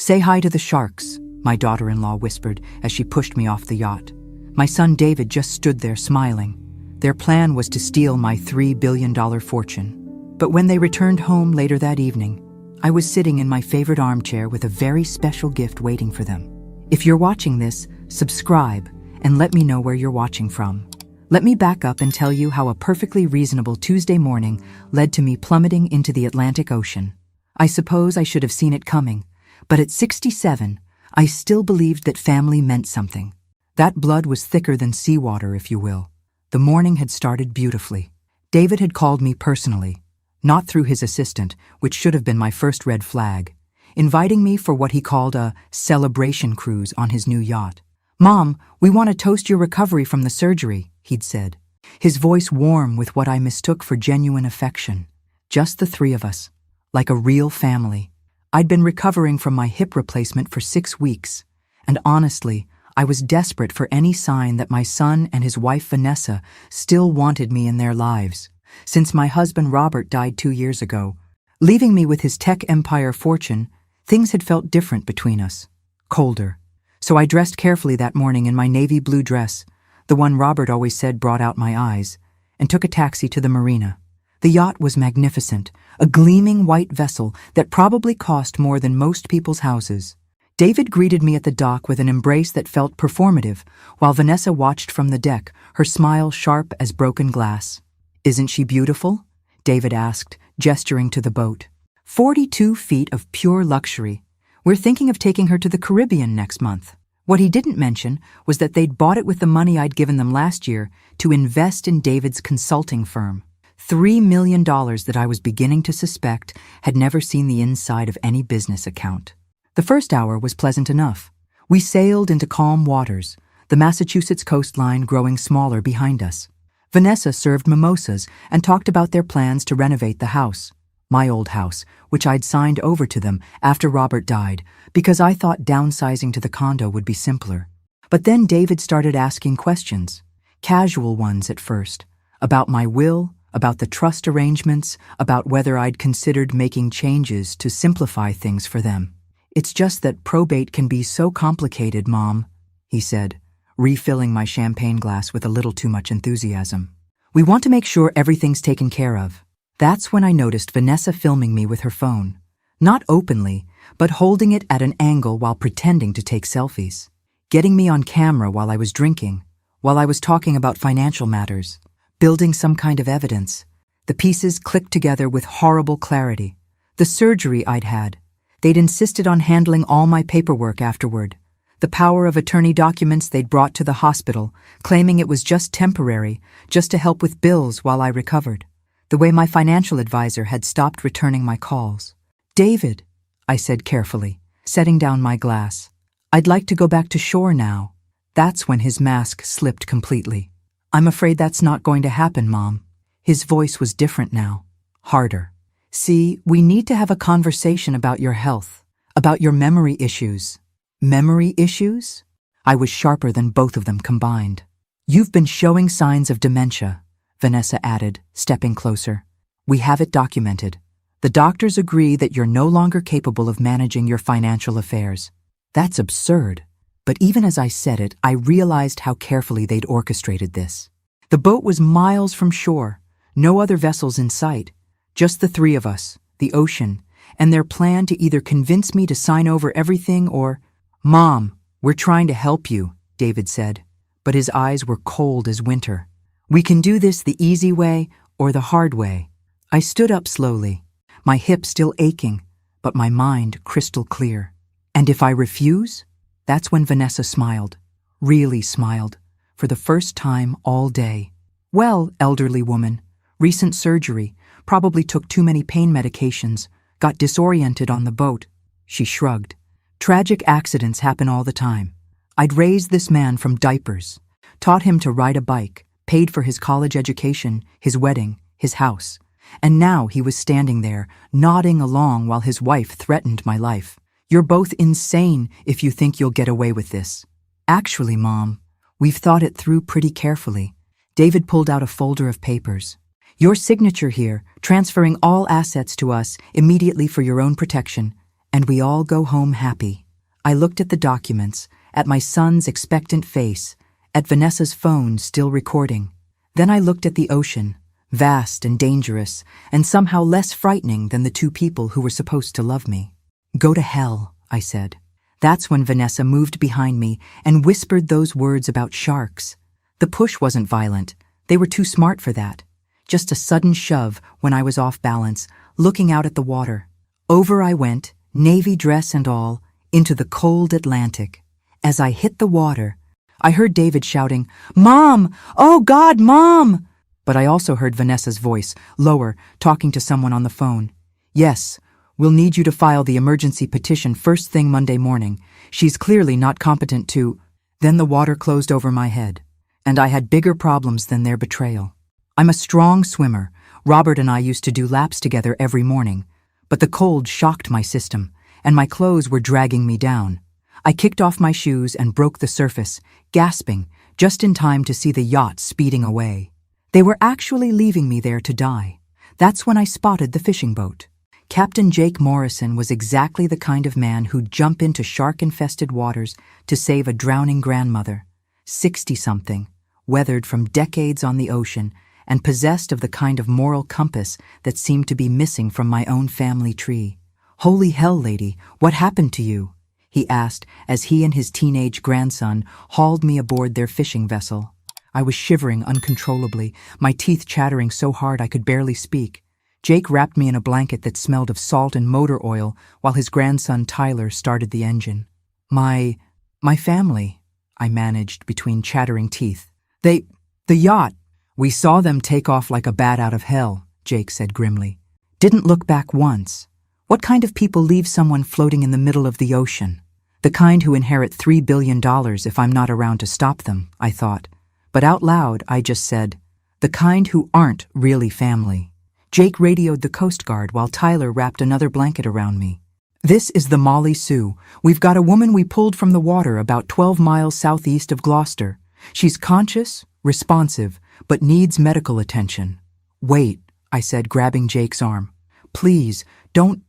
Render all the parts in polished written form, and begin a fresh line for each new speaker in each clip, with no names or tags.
"Say hi to the sharks," my daughter-in-law whispered as she pushed me off the yacht. My son David just stood there smiling. Their plan was to steal my $3 billion fortune. But when they returned home later that evening, I was sitting in my favorite armchair with a very special gift waiting for them. If you're watching this, subscribe and let me know where you're watching from. Let me back up and tell you how a perfectly reasonable Tuesday morning led to me plummeting into the Atlantic Ocean. I suppose I should have seen it coming, but at 67, I still believed that family meant something. That blood was thicker than seawater, if you will. The morning had started beautifully. David had called me personally, not through his assistant, which should have been my first red flag, inviting me for what he called a celebration cruise on his new yacht. "Mom, we want to toast your recovery from the surgery," he'd said, his voice warm with what I mistook for genuine affection. Just the three of us, like a real family. I'd been recovering from my hip replacement for 6 weeks, and honestly, I was desperate for any sign that my son and his wife Vanessa still wanted me in their lives. Since my husband Robert died 2 years ago, leaving me with his tech empire fortune, things had felt different between us, colder. So I dressed carefully that morning in my navy blue dress, the one Robert always said brought out my eyes, and took a taxi to the marina. The yacht was magnificent, a gleaming white vessel that probably cost more than most people's houses. David greeted me at the dock with an embrace that felt performative, while Vanessa watched from the deck, her smile sharp as broken glass. "Isn't she beautiful?" David asked, gesturing to the boat. 42 feet of pure luxury. "We're thinking of taking her to the Caribbean next month." What he didn't mention was that they'd bought it with the money I'd given them last year to invest in David's consulting firm. $3 million that I was beginning to suspect had never seen the inside of any business account. The first hour was pleasant enough. We sailed into calm waters, the Massachusetts coastline growing smaller behind us. Vanessa served mimosas and talked about their plans to renovate the house, my old house, which I'd signed over to them after Robert died, because I thought downsizing to the condo would be simpler. But then David started asking questions, casual ones at first, about my will, about the trust arrangements, about whether I'd considered making changes to simplify things for them. "It's just that probate can be so complicated, Mom," he said, refilling my champagne glass with a little too much enthusiasm. "We want to make sure everything's taken care of." That's when I noticed Vanessa filming me with her phone. Not openly, but holding it at an angle while pretending to take selfies. Getting me on camera while I was drinking, while I was talking about financial matters, building some kind of evidence. The pieces clicked together with horrible clarity. The surgery I'd had. They'd insisted on handling all my paperwork afterward. The power of attorney documents they'd brought to the hospital, claiming it was just temporary, just to help with bills while I recovered. The way my financial advisor had stopped returning my calls. "David," I said carefully, setting down my glass, "I'd like to go back to shore now." That's when his mask slipped completely. "I'm afraid that's not going to happen, Mom." His voice was different now, harder. "See, we need to have a conversation about your health, about your memory issues." "Memory issues?" I was sharper than both of them combined. "You've been showing signs of dementia," Vanessa added, stepping closer. "We have it documented. The doctors agree that you're no longer capable of managing your financial affairs." That's absurd. But even as I said it, I realized how carefully they'd orchestrated this. The boat was miles from shore, no other vessels in sight. Just the three of us, the ocean, and their plan to either convince me to sign over everything or— "Mom, we're trying to help you," David said, but his eyes were cold as winter. "We can do this the easy way or the hard way." I stood up slowly, my hip still aching, but my mind crystal clear. "And if I refuse?" That's when Vanessa smiled, really smiled, for the first time all day. "Well, elderly woman, recent surgery, probably took too many pain medications, got disoriented on the boat." She shrugged. "Tragic accidents happen all the time. I'd raised this man from diapers, taught him to ride a bike, paid for his college education, his wedding, his house. And now he was standing there, nodding along while his wife threatened my life. You're both insane if you think you'll get away with this." "Actually, Mom, we've thought it through pretty carefully." David pulled out a folder of papers. "Your signature here, transferring all assets to us immediately for your own protection, And we all go home happy. I looked at the documents, at my son's expectant face, at Vanessa's phone still recording. Then I looked at the ocean, vast and dangerous, and somehow less frightening than the two people who were supposed to love me. "Go to hell," I said. That's when Vanessa moved behind me and whispered those words about sharks. The push wasn't violent. They were too smart for that. Just a sudden shove when I was off balance, looking out at the water. Over I went, navy dress and all, into the cold Atlantic. As I hit the water, I heard David shouting, "Mom! Oh God, Mom!" But I also heard Vanessa's voice, lower, talking to someone on the phone. "Yes, we'll need you to file the emergency petition first thing Monday morning. She's clearly not competent to—" Then the water closed over my head, and I had bigger problems than their betrayal. I'm a strong swimmer. Robert and I used to do laps together every morning, but the cold shocked my system, and my clothes were dragging me down. I kicked off my shoes and broke the surface, gasping, just in time to see the yacht speeding away. They were actually leaving me there to die. That's when I spotted the fishing boat. Captain Jake Morrison was exactly the kind of man who'd jump into shark-infested waters to save a drowning grandmother, 60-something, weathered from decades on the ocean, and possessed of the kind of moral compass that seemed to be missing from my own family tree. "Holy hell, lady, what happened to you?" he asked as he and his teenage grandson hauled me aboard their fishing vessel. I was shivering uncontrollably, my teeth chattering so hard I could barely speak. Jake wrapped me in a blanket that smelled of salt and motor oil while his grandson Tyler started the engine. My family," I managed between chattering teeth. The yacht. "We saw them take off like a bat out of hell," Jake said grimly. "Didn't look back once. What kind of people leave someone floating in the middle of the ocean? The kind who inherit $3 billion if I'm not around to stop them," I thought. But out loud, I just said, "The kind who aren't really family." Jake radioed the Coast Guard while Tyler wrapped another blanket around me. "This is the Molly Sue. We've got a woman we pulled from the water about 12 miles southeast of Gloucester. She's conscious, responsive, but needs medical attention." "Wait," I said, grabbing Jake's arm. "Please, don't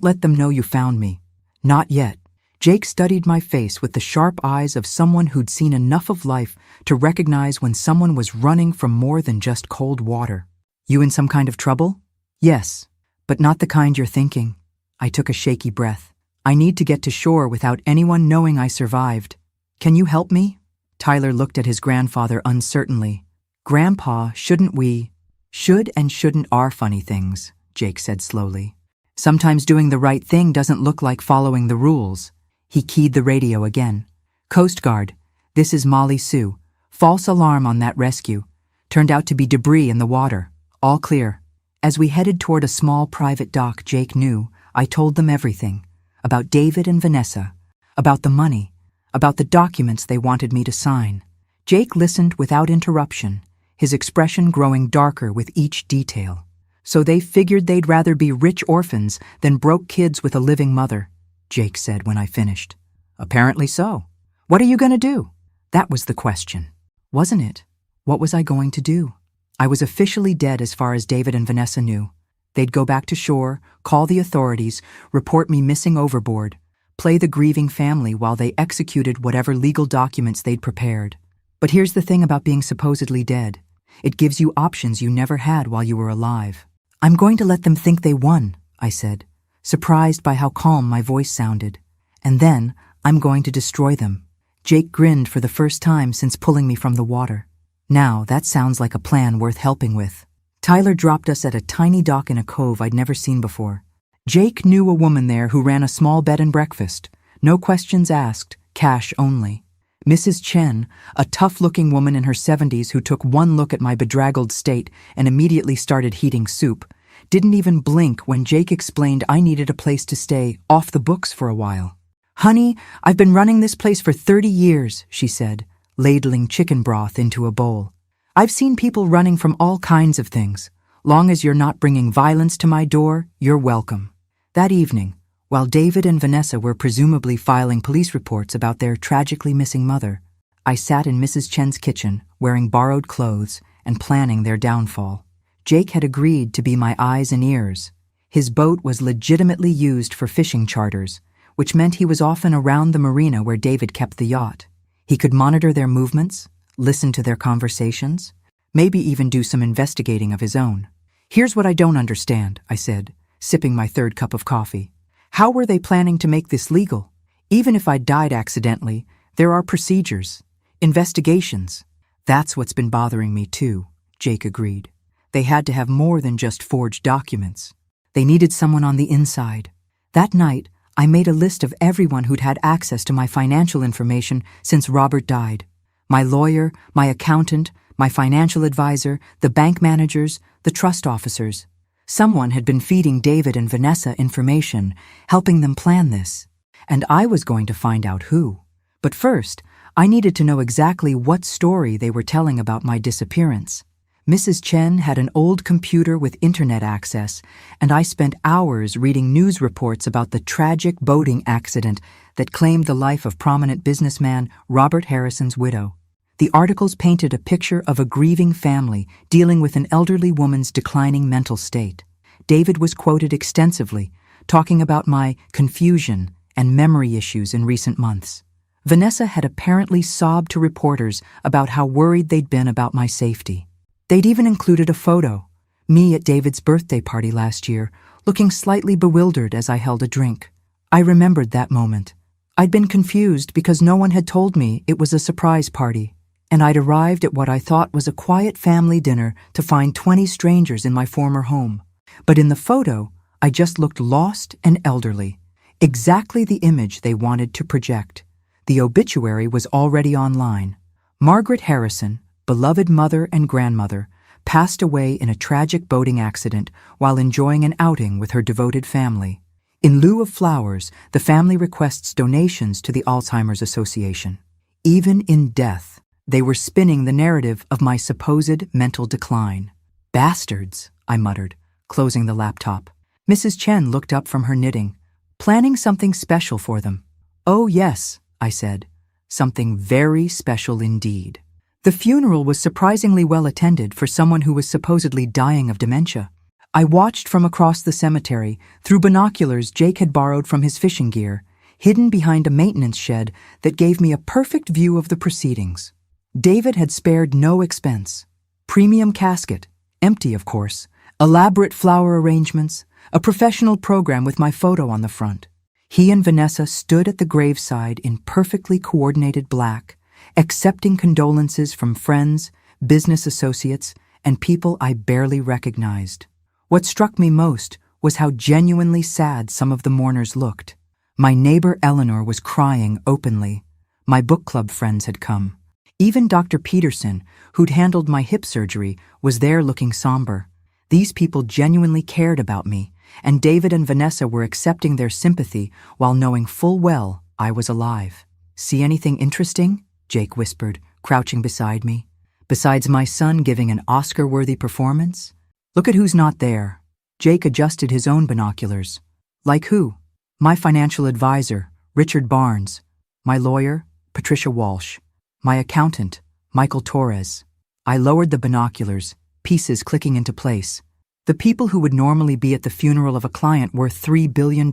let them know you found me." "Not yet." Jake studied my face with the sharp eyes of someone who'd seen enough of life to recognize when someone was running from more than just cold water. "You in some kind of trouble?" "Yes, but not the kind you're thinking." I took a shaky breath. "I need to get to shore without anyone knowing I survived. Can you help me?" Tyler looked at his grandfather uncertainly. "Grandpa, shouldn't we—" "Should and shouldn't are funny things," Jake said slowly. "Sometimes doing the right thing doesn't look like following the rules." He keyed the radio again. "Coast Guard, this is Molly Sue. False alarm on that rescue. Turned out to be debris in the water. All clear." As we headed toward a small private dock Jake knew, I told them everything. About David and Vanessa. About the money. About the documents they wanted me to sign. Jake listened without interruption, his expression growing darker with each detail. "So they figured they'd rather be rich orphans than broke kids with a living mother," Jake said when I finished. "Apparently so. What are you going to do?" That was the question, wasn't it? What was I going to do? I was officially dead as far as David and Vanessa knew. They'd go back to shore, call the authorities, report me missing overboard, play the grieving family while they executed whatever legal documents they'd prepared. But here's the thing about being supposedly dead. It gives you options you never had while you were alive. "I'm going to let them think they won," I said, surprised by how calm my voice sounded. "And then I'm going to destroy them." Jake grinned for the first time since pulling me from the water. Now that sounds like a plan worth helping with. Tyler dropped us at a tiny dock in a cove I'd never seen before. Jake knew a woman there who ran a small bed and breakfast. No questions asked, cash only. Mrs. Chen, a tough-looking woman in her 70s who took one look at my bedraggled state and immediately started heating soup, didn't even blink when Jake explained I needed a place to stay off the books for a while. "Honey, I've been running this place for 30 years, she said, ladling chicken broth into a bowl. "I've seen people running from all kinds of things. Long as you're not bringing violence to my door, you're welcome." That evening, while David and Vanessa were presumably filing police reports about their tragically missing mother, I sat in Mrs. Chen's kitchen, wearing borrowed clothes and planning their downfall. Jake had agreed to be my eyes and ears. His boat was legitimately used for fishing charters, which meant he was often around the marina where David kept the yacht. He could monitor their movements, listen to their conversations, maybe even do some investigating of his own. "Here's what I don't understand," I said, sipping my third cup of coffee. "How were they planning to make this legal? Even if I died accidentally, there are procedures, investigations." "That's what's been bothering me too," Jake agreed. "They had to have more than just forged documents. They needed someone on the inside." That night, I made a list of everyone who'd had access to my financial information since Robert died. My lawyer, my accountant, my financial advisor, the bank managers, the trust officers. Someone had been feeding David and Vanessa information, helping them plan this. And I was going to find out who. But first, I needed to know exactly what story they were telling about my disappearance. Mrs. Chen had an old computer with internet access, and I spent hours reading news reports about the tragic boating accident that claimed the life of prominent businessman Robert Harrison's widow. The articles painted a picture of a grieving family dealing with an elderly woman's declining mental state. David was quoted extensively, talking about my confusion and memory issues in recent months. Vanessa had apparently sobbed to reporters about how worried they'd been about my safety. They'd even included a photo, me at David's birthday party last year, looking slightly bewildered as I held a drink. I remembered that moment. I'd been confused because no one had told me it was a surprise party, and I'd arrived at what I thought was a quiet family dinner to find 20 strangers in my former home. But in the photo, I just looked lost and elderly, exactly the image they wanted to project. The obituary was already online. Margaret Harrison, beloved mother and grandmother, passed away in a tragic boating accident while enjoying an outing with her devoted family. In lieu of flowers, the family requests donations to the Alzheimer's Association. Even in death, they were spinning the narrative of my supposed mental decline. "Bastards," I muttered, closing the laptop. Mrs. Chen looked up from her knitting. "Planning something special for them." "Oh yes," I said. "Something very special indeed." The funeral was surprisingly well attended for someone who was supposedly dying of dementia. I watched from across the cemetery through binoculars Jake had borrowed from his fishing gear, hidden behind a maintenance shed that gave me a perfect view of the proceedings. David had spared no expense. Premium casket, empty of course, elaborate flower arrangements, a professional program with my photo on the front. He and Vanessa stood at the graveside in perfectly coordinated black, accepting condolences from friends, business associates, and people I barely recognized. What struck me most was how genuinely sad some of the mourners looked. My neighbor Eleanor was crying openly. My book club friends had come. Even Dr. Peterson, who'd handled my hip surgery, was there looking somber. These people genuinely cared about me, and David and Vanessa were accepting their sympathy while knowing full well I was alive. "See anything interesting?" Jake whispered, crouching beside me. "Besides my son giving an Oscar-worthy performance? Look at who's not there." Jake adjusted his own binoculars. "Like who?" "My financial advisor, Richard Barnes. My lawyer, Patricia Walsh. My accountant, Michael Torres." I lowered the binoculars, pieces clicking into place. The people who would normally be at the funeral of a client worth $3 billion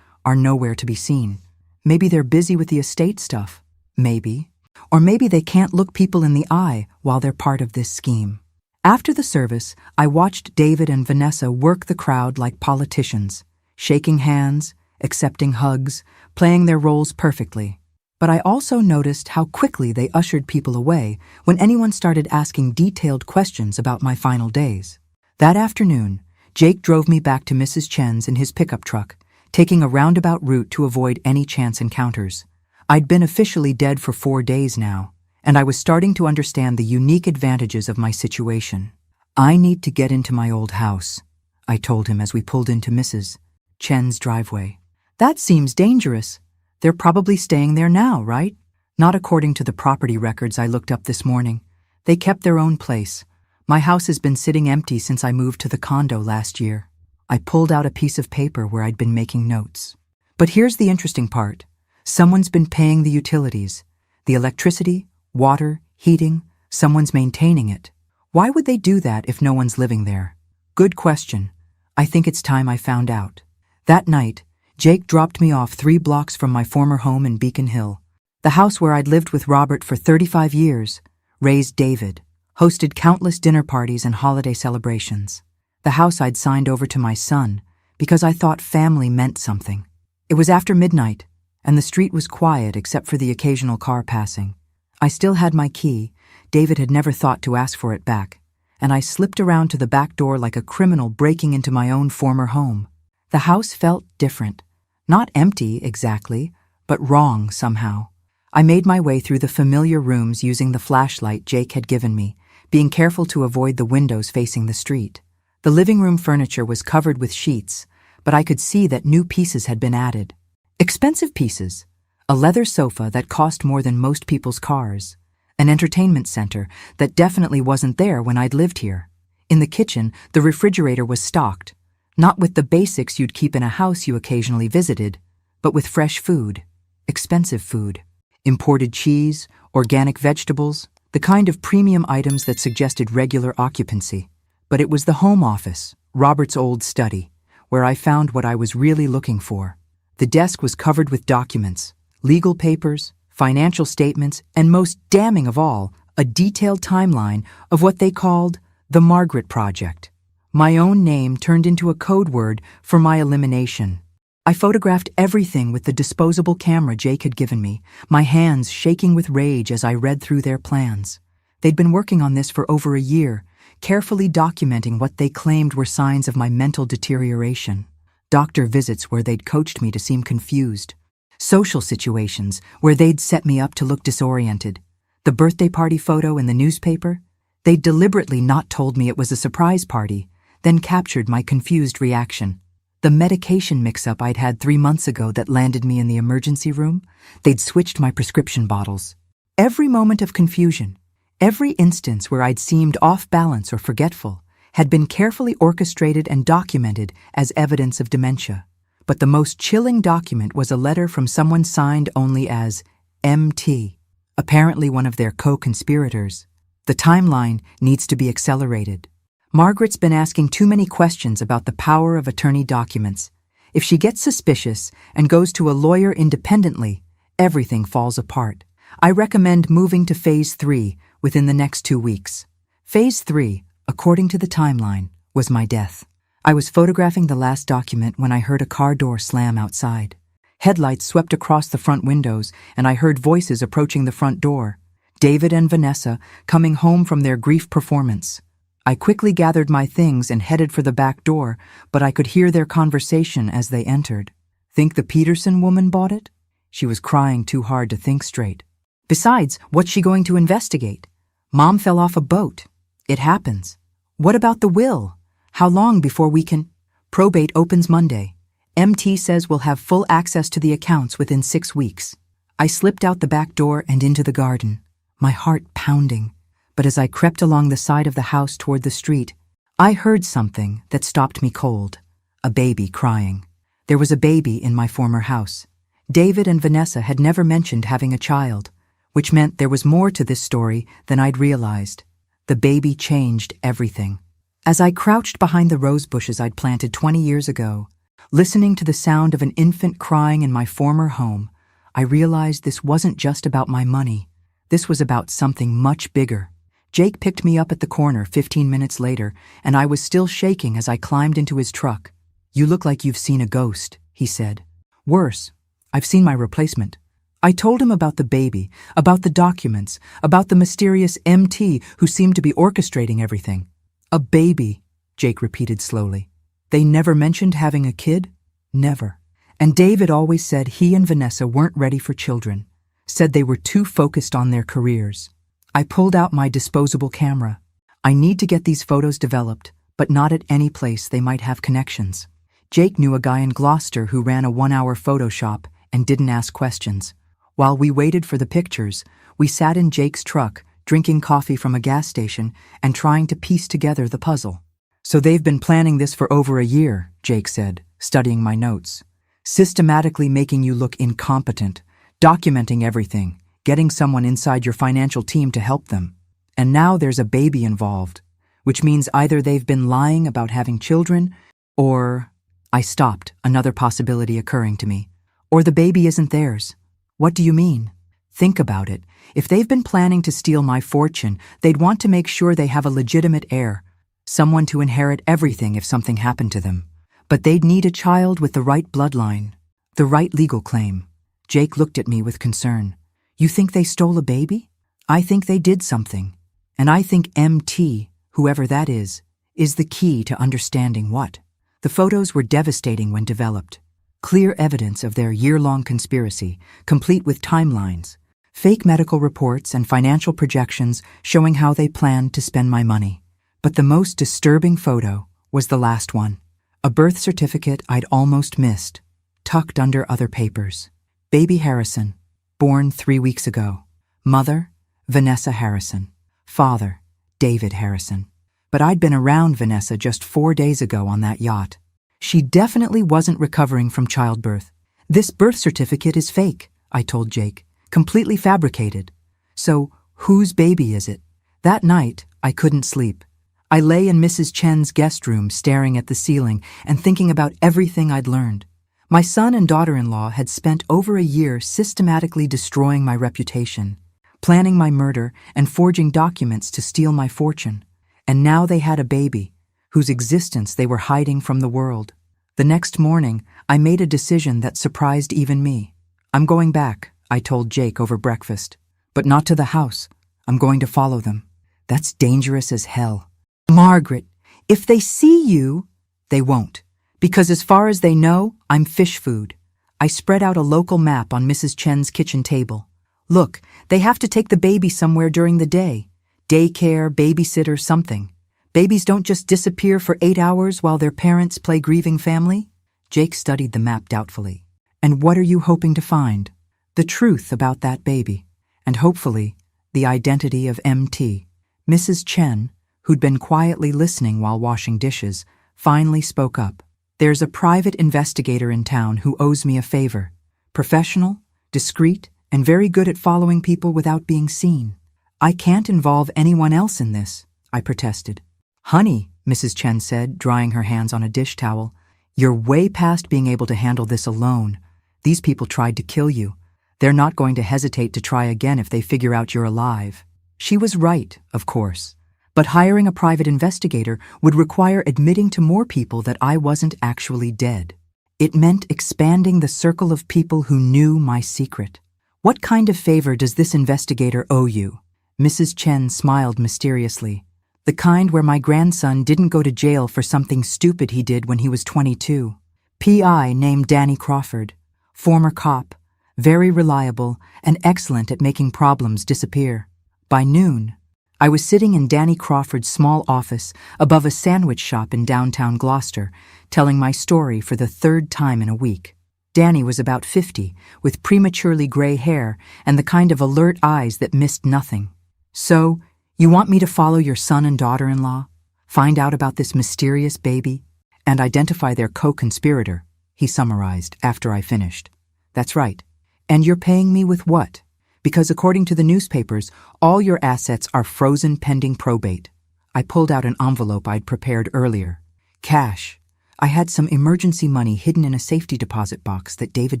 are nowhere to be seen. Maybe they're busy with the estate stuff. Maybe. Or maybe they can't look people in the eye while they're part of this scheme. After the service, I watched David and Vanessa work the crowd like politicians, shaking hands, accepting hugs, playing their roles perfectly. But I also noticed how quickly they ushered people away when anyone started asking detailed questions about my final days. That afternoon, Jake drove me back to Mrs. Chen's in his pickup truck, taking a roundabout route to avoid any chance encounters. I'd been officially dead for 4 days now, and I was starting to understand the unique advantages of my situation. "I need to get into my old house," I told him as we pulled into Mrs. Chen's driveway. "That seems dangerous. They're probably staying there now, right?" "Not according to the property records I looked up this morning. They kept their own place. My house has been sitting empty since I moved to the condo last year." I pulled out a piece of paper where I'd been making notes. "But here's the interesting part. Someone's been paying the utilities. The electricity, water, heating, someone's maintaining it. Why would they do that if no one's living there?" "Good question. I think it's time I found out. That night, Jake dropped me off 3 blocks from my former home in Beacon Hill. The house where I'd lived with Robert for 35 years, raised David, hosted countless dinner parties and holiday celebrations. The house I'd signed over to my son because I thought family meant something. It was after midnight, and the street was quiet except for the occasional car passing. I still had my key. David had never thought to ask for it back, and I slipped around to the back door like a criminal breaking into my own former home. The house felt different. Not empty, exactly, but wrong somehow. I made my way through the familiar rooms using the flashlight Jake had given me, being careful to avoid the windows facing the street. The living room furniture was covered with sheets, but I could see that new pieces had been added. Expensive pieces. A leather sofa that cost more than most people's cars. An entertainment center that definitely wasn't there when I'd lived here. In the kitchen, the refrigerator was stocked, not with the basics you'd keep in a house you occasionally visited, but with fresh food, expensive food, imported cheese, organic vegetables, the kind of premium items that suggested regular occupancy. But it was the home office, Robert's old study, where I found what I was really looking for. The desk was covered with documents, legal papers, financial statements, and most damning of all, a detailed timeline of what they called the Margaret Project. My own name turned into a code word for my elimination. I photographed everything with the disposable camera Jake had given me, my hands shaking with rage as I read through their plans. They'd been working on this for over a year, carefully documenting what they claimed were signs of my mental deterioration. Doctor visits where they'd coached me to seem confused. Social situations where they'd set me up to look disoriented. The birthday party photo in the newspaper? They'd deliberately not told me it was a surprise party, then captured my confused reaction. The medication mix-up I'd had 3 months ago that landed me in the emergency room? They'd switched my prescription bottles. Every moment of confusion, every instance where I'd seemed off balance or forgetful, had been carefully orchestrated and documented as evidence of dementia. But the most chilling document was a letter from someone signed only as MT, apparently one of their co-conspirators. The timeline needs to be accelerated. Margaret's been asking too many questions about the power of attorney documents. If she gets suspicious and goes to a lawyer independently, everything falls apart. I recommend moving to Phase 3 within the next 2 weeks. Phase 3, according to the timeline, was my death. I was photographing the last document when I heard a car door slam outside. Headlights swept across the front windows, and I heard voices approaching the front door. David and Vanessa coming home from their grief performance. I quickly gathered my things and headed for the back door, but I could hear their conversation as they entered. Think the Peterson woman bought it? She was crying too hard to think straight. Besides, what's she going to investigate? Mom fell off a boat. It happens. What about the will? How long before we can? Probate opens Monday. MT says we'll have full access to the accounts within 6 weeks. I slipped out the back door and into the garden, my heart pounding. But as I crept along the side of the house toward the street, I heard something that stopped me cold. A baby crying. There was a baby in my former house. David and Vanessa had never mentioned having a child, which meant there was more to this story than I'd realized. The baby changed everything. As I crouched behind the rose bushes I'd planted 20 years ago, listening to the sound of an infant crying in my former home, I realized this wasn't just about my money. This was about something much bigger. Jake picked me up at the corner 15 minutes later, and I was still shaking as I climbed into his truck. "You look like you've seen a ghost," he said. "Worse, I've seen my replacement." I told him about the baby, about the documents, about the mysterious MT who seemed to be orchestrating everything. "A baby," Jake repeated slowly. "They never mentioned having a kid? Never. And David always said he and Vanessa weren't ready for children, said they were too focused on their careers." I pulled out my disposable camera. I need to get these photos developed, but not at any place they might have connections. Jake knew a guy in Gloucester who ran a 1-hour photo shop and didn't ask questions. While we waited for the pictures, we sat in Jake's truck, drinking coffee from a gas station and trying to piece together the puzzle. "So they've been planning this for over a year," Jake said, studying my notes. "Systematically making you look incompetent, documenting everything, getting someone inside your financial team to help them. And now there's a baby involved, which means either they've been lying about having children Or, I stopped, another possibility occurring to me. Or the baby isn't theirs. What do you mean? Think about it. If they've been planning to steal my fortune, they'd want to make sure they have a legitimate heir, someone to inherit everything if something happened to them. But they'd need a child with the right bloodline, the right legal claim. Jake looked at me with concern. You think they stole a baby? I think they did something. And I think MT, whoever that is the key to understanding what. The photos were devastating when developed. Clear evidence of their year-long conspiracy, complete with timelines, fake medical reports and financial projections showing how they planned to spend my money. But the most disturbing photo was the last one. A birth certificate I'd almost missed, tucked under other papers. Baby Harrison, born 3 weeks ago. Mother, Vanessa Harrison. Father, David Harrison. But I'd been around Vanessa just 4 days ago on that yacht. She definitely wasn't recovering from childbirth. This birth certificate is fake, I told Jake, completely fabricated. So, whose baby is it? That night, I couldn't sleep. I lay in Mrs. Chen's guest room staring at the ceiling and thinking about everything I'd learned. My son and daughter-in-law had spent over a year systematically destroying my reputation, planning my murder and forging documents to steal my fortune. And now they had a baby, whose existence they were hiding from the world. The next morning, I made a decision that surprised even me. I'm going back, I told Jake over breakfast. But not to the house. I'm going to follow them. That's dangerous as hell. Margaret, if they see you, they won't. Because as far as they know, I'm fish food. I spread out a local map on Mrs. Chen's kitchen table. Look, they have to take the baby somewhere during the day. Daycare, babysitter, something. Babies don't just disappear for 8 hours while their parents play grieving family. Jake studied the map doubtfully. And what are you hoping to find? The truth about that baby. And hopefully, the identity of MT. Mrs. Chen, who'd been quietly listening while washing dishes, finally spoke up. There's a private investigator in town who owes me a favor. Professional, discreet, and very good at following people without being seen. I can't involve anyone else in this, I protested. Honey, Mrs. Chen said, drying her hands on a dish towel, you're way past being able to handle this alone. These people tried to kill you. They're not going to hesitate to try again if they figure out you're alive. She was right, of course. But hiring a private investigator would require admitting to more people that I wasn't actually dead. It meant expanding the circle of people who knew my secret. What kind of favor does this investigator owe you? Mrs. Chen smiled mysteriously. The kind where my grandson didn't go to jail for something stupid he did when he was 22. PI named Danny Crawford. Former cop. Very reliable and excellent at making problems disappear. By noon, I was sitting in Danny Crawford's small office above a sandwich shop in downtown Gloucester, telling my story for the 3rd time in a week. Danny was about 50, with prematurely gray hair and the kind of alert eyes that missed nothing. So, you want me to follow your son and daughter-in-law, find out about this mysterious baby, and identify their co-conspirator, he summarized after I finished. That's right. And you're paying me with what? Because according to the newspapers, all your assets are frozen pending probate. I pulled out an envelope I'd prepared earlier. Cash. I had some emergency money hidden in a safety deposit box that David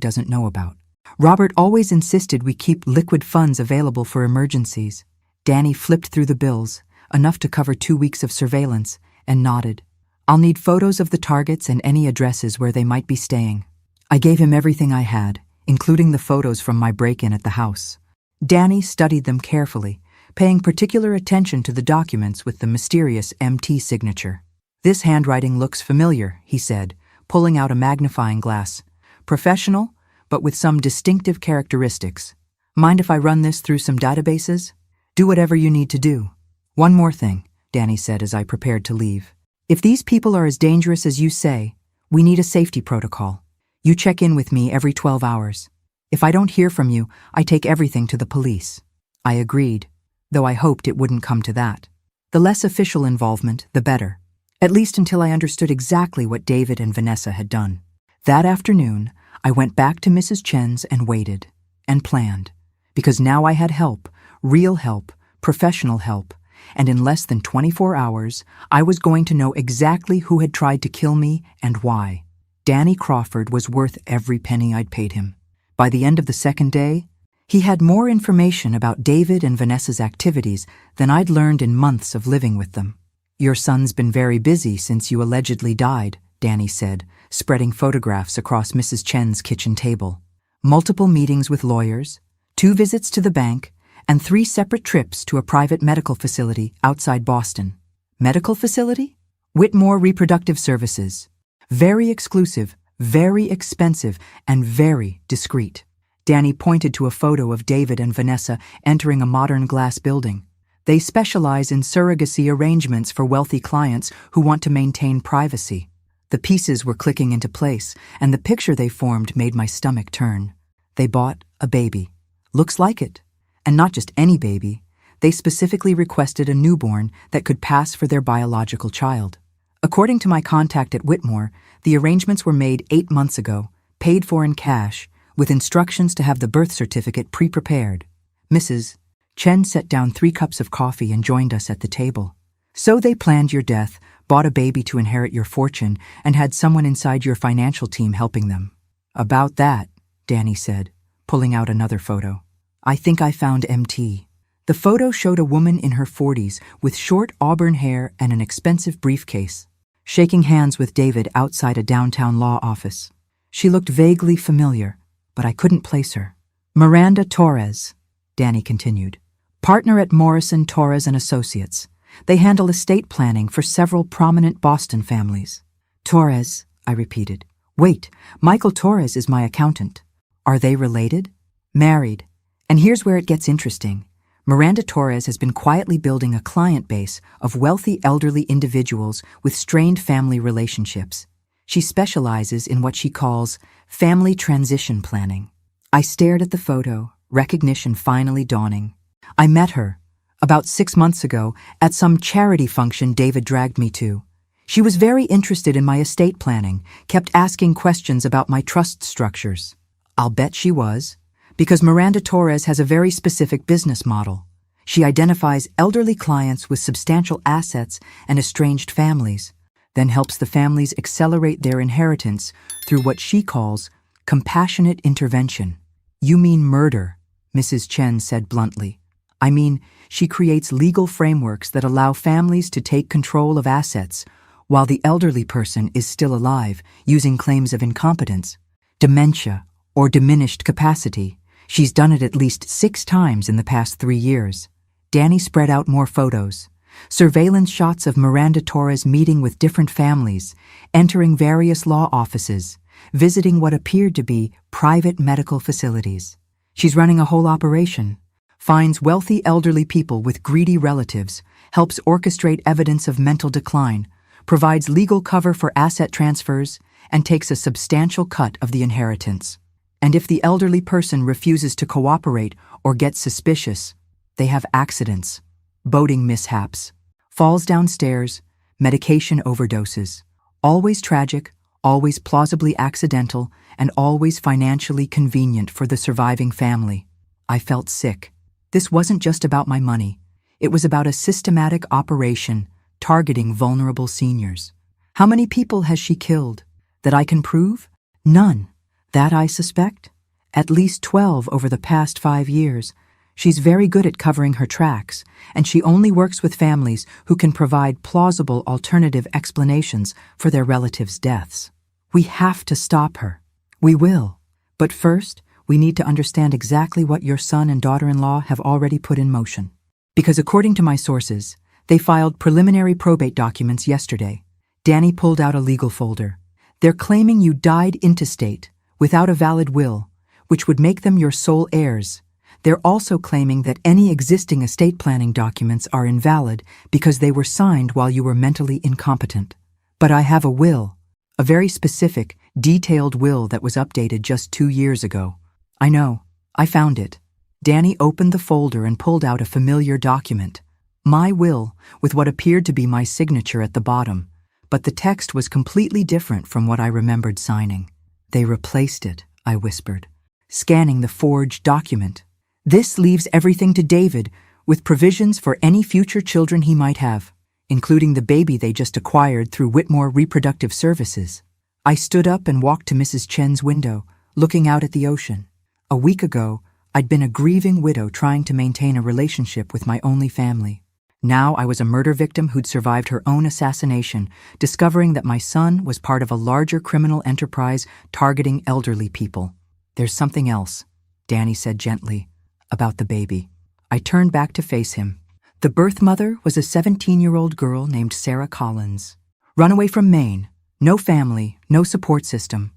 doesn't know about. Robert always insisted we keep liquid funds available for emergencies. Danny flipped through the bills, enough to cover 2 weeks of surveillance, and nodded. I'll need photos of the targets and any addresses where they might be staying. I gave him everything I had, including the photos from my break-in at the house. Danny studied them carefully, paying particular attention to the documents with the mysterious MT signature. This handwriting looks familiar, he said, pulling out a magnifying glass. Professional, but with some distinctive characteristics. Mind if I run this through some databases? Do whatever you need to do. One more thing, Danny said as I prepared to leave. If these people are as dangerous as you say, we need a safety protocol. You check in with me every 12 hours. If I don't hear from you, I take everything to the police. I agreed, though I hoped it wouldn't come to that. The less official involvement, the better. At least until I understood exactly what David and Vanessa had done. That afternoon, I went back to Mrs. Chen's and waited, and planned. Because now I had help, real help, professional help, and in less than 24 hours, I was going to know exactly who had tried to kill me and why. Danny Crawford was worth every penny I'd paid him. By the end of the second day, he had more information about David and Vanessa's activities than I'd learned in months of living with them. "Your son's been very busy since you allegedly died," Danny said, spreading photographs across Mrs. Chen's kitchen table. "Multiple meetings with lawyers, 2 visits to the bank, and 3 separate trips to a private medical facility outside Boston." Medical facility? Whitmore Reproductive Services. Very exclusive, very expensive, and very discreet. Danny pointed to a photo of David and Vanessa entering a modern glass building. They specialize in surrogacy arrangements for wealthy clients who want to maintain privacy. The pieces were clicking into place, and the picture they formed made my stomach turn. They bought a baby. Looks like it. And not just any baby. They specifically requested a newborn that could pass for their biological child. According to my contact at Whitmore, the arrangements were made 8 months ago, paid for in cash, with instructions to have the birth certificate pre-prepared. Mrs. Chen set down 3 cups of coffee and joined us at the table. "So they planned your death, bought a baby to inherit your fortune, and had someone inside your financial team helping them." "About that," Danny said, pulling out another photo. "I think I found MT." The photo showed a woman in her 40s with short auburn hair and an expensive briefcase, shaking hands with David outside a downtown law office. She looked vaguely familiar, but I couldn't place her. "Miranda Torres," Danny continued, "partner at Morrison, Torres & Associates. They handle estate planning for several prominent Boston families." "Torres," I repeated. "Wait, Michael Torres is my accountant." "Are they related?" "Married. And here's where it gets interesting. Miranda Torres has been quietly building a client base of wealthy elderly individuals with strained family relationships. She specializes in what she calls family transition planning." I stared at the photo, recognition finally dawning. "I met her about 6 months ago at some charity function David dragged me to. She was very interested in my estate planning, kept asking questions about my trust structures." "I'll bet she was. Because Miranda Torres has a very specific business model. She identifies elderly clients with substantial assets and estranged families, then helps the families accelerate their inheritance through what she calls compassionate intervention." "You mean murder," Mrs. Chen said bluntly. "I mean, she creates legal frameworks that allow families to take control of assets while the elderly person is still alive, using claims of incompetence, dementia, or diminished capacity. She's done it at least 6 times in the past 3 years." Danny spread out more photos. Surveillance shots of Miranda Torres meeting with different families, entering various law offices, visiting what appeared to be private medical facilities. She's running a whole operation. Finds wealthy elderly people with greedy relatives, helps orchestrate evidence of mental decline, provides legal cover for asset transfers, and takes a substantial cut of the inheritance. And if the elderly person refuses to cooperate or gets suspicious, they have accidents, boating mishaps, falls downstairs, medication overdoses. Always tragic, always plausibly accidental, and always financially convenient for the surviving family. I felt sick. This wasn't just about my money. It was about a systematic operation targeting vulnerable seniors. How many people has she killed? That I can prove? None. That I suspect? At least 12 over the past 5 years. She's very good at covering her tracks, and she only works with families who can provide plausible alternative explanations for their relatives' deaths. We have to stop her. We will. But first, we need to understand exactly what your son and daughter-in-law have already put in motion. Because according to my sources, they filed preliminary probate documents yesterday. Danny pulled out a legal folder. They're claiming you died intestate, without a valid will, which would make them your sole heirs. They're also claiming that any existing estate planning documents are invalid because they were signed while you were mentally incompetent. But I have a will, a very specific, detailed will that was updated just 2 years ago. I know. I found it. Danny opened the folder and pulled out a familiar document. My will, with what appeared to be my signature at the bottom, but the text was completely different from what I remembered signing. "They replaced it," I whispered, scanning the forged document. "This leaves everything to David, with provisions for any future children he might have, including the baby they just acquired through Whitmore Reproductive Services. I stood up and walked to Mrs. Chen's window, looking out at the ocean. A week ago, I'd been a grieving widow trying to maintain a relationship with my only family. Now I was a murder victim who'd survived her own assassination, discovering that my son was part of a larger criminal enterprise targeting elderly people. "There's something else," Danny said gently, "about the baby." I turned back to face him. The birth mother was a 17-year-old girl named Sarah Collins. Runaway from Maine, no family, no support system.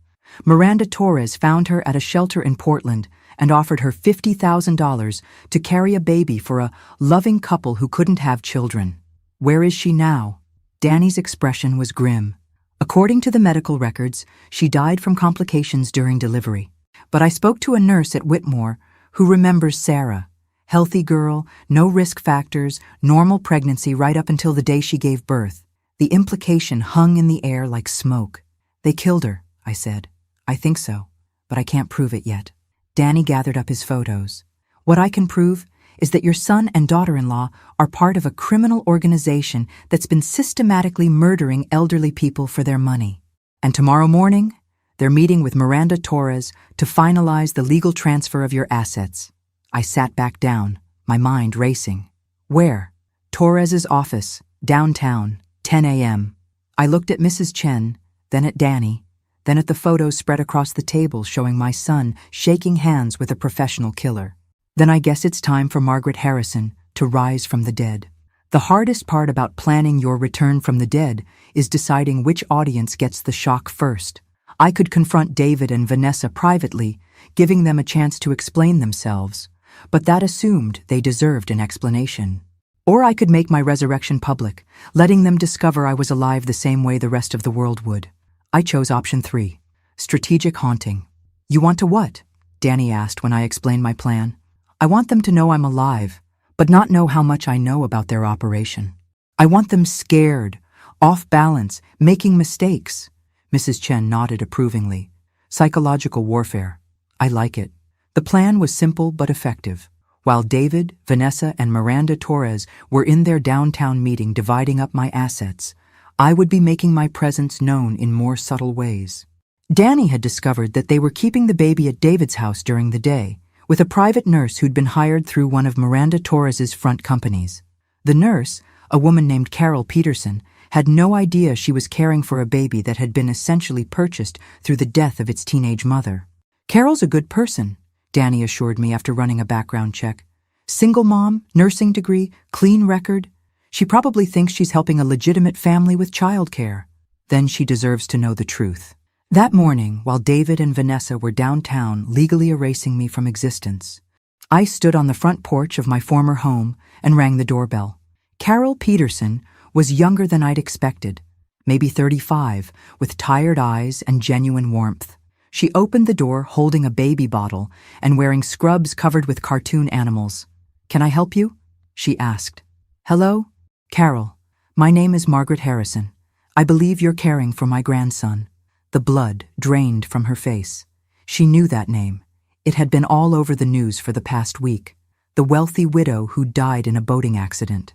Miranda Torres found her at a shelter in Portland and offered her $50,000 to carry a baby for a loving couple who couldn't have children. Where is she now? Danny's expression was grim. According to the medical records, she died from complications during delivery. But I spoke to a nurse at Whitmore who remembers Sarah. Healthy girl, no risk factors, normal pregnancy right up until the day she gave birth. The implication hung in the air like smoke. "They killed her," I said. "I think so, but I can't prove it yet." Danny gathered up his photos. "What I can prove is that your son and daughter-in-law are part of a criminal organization that's been systematically murdering elderly people for their money. And tomorrow morning, they're meeting with Miranda Torres to finalize the legal transfer of your assets." I sat back down, my mind racing. Where? Torres's office, downtown, 10 a.m. I looked at Mrs. Chen, then at Danny, then at the photos spread across the table showing my son shaking hands with a professional killer. Then I guess it's time for Margaret Harrison to rise from the dead. The hardest part about planning your return from the dead is deciding which audience gets the shock first. I could confront David and Vanessa privately, giving them a chance to explain themselves, but that assumed they deserved an explanation. Or I could make my resurrection public, letting them discover I was alive the same way the rest of the world would. I chose option 3, strategic haunting. "You want to what?" Danny asked when I explained my plan. "I want them to know I'm alive, but not know how much I know about their operation. I want them scared, off balance, making mistakes." Mrs. Chen nodded approvingly. "Psychological warfare. I like it." The plan was simple but effective. While David, Vanessa, and Miranda Torres were in their downtown meeting dividing up my assets, I would be making my presence known in more subtle ways. Danny had discovered that they were keeping the baby at David's house during the day, with a private nurse who'd been hired through one of Miranda Torres's front companies. The nurse, a woman named Carol Peterson, had no idea she was caring for a baby that had been essentially purchased through the death of its teenage mother. "Carol's a good person," Danny assured me after running a background check. "Single mom, nursing degree, clean record. She probably thinks she's helping a legitimate family with childcare. Then she deserves to know the truth." That morning, while David and Vanessa were downtown legally erasing me from existence, I stood on the front porch of my former home and rang the doorbell. Carol Peterson was younger than I'd expected, maybe 35, with tired eyes and genuine warmth. She opened the door holding a baby bottle and wearing scrubs covered with cartoon animals. "Can I help you?" she asked. "Hello? Carol, my name is Margaret Harrison. I believe you're caring for my grandson." The blood drained from her face. She knew that name. It had been all over the news for the past week. The wealthy widow who died in a boating accident.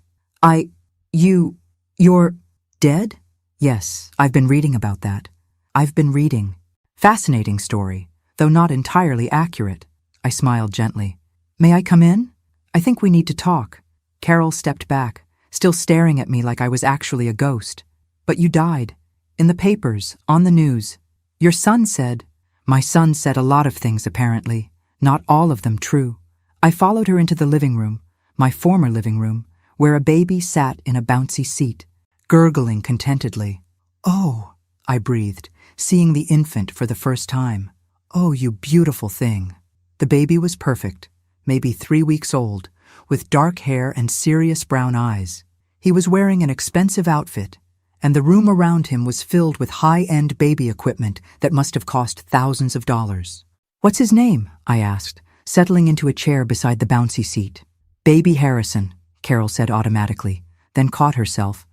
You're dead?" "Yes, I've been reading about that. I've been reading. Fascinating story, though not entirely accurate." I smiled gently. "May I come in? I think we need to talk." Carol stepped back, still staring at me like I was actually a ghost. "But you died. In the papers, on the news. Your son said—" "My son said a lot of things, apparently. Not all of them true." I followed her into the living room, my former living room, where a baby sat in a bouncy seat, gurgling contentedly. "Oh," I breathed, seeing the infant for the first time. "Oh, you beautiful thing." The baby was perfect, maybe 3 weeks old, with dark hair and serious brown eyes. He was wearing an expensive outfit, and the room around him was filled with high-end baby equipment that must have cost thousands of dollars. "What's his name?" I asked, settling into a chair beside the bouncy seat. "Baby Harrison," Carol said automatically, then caught herself.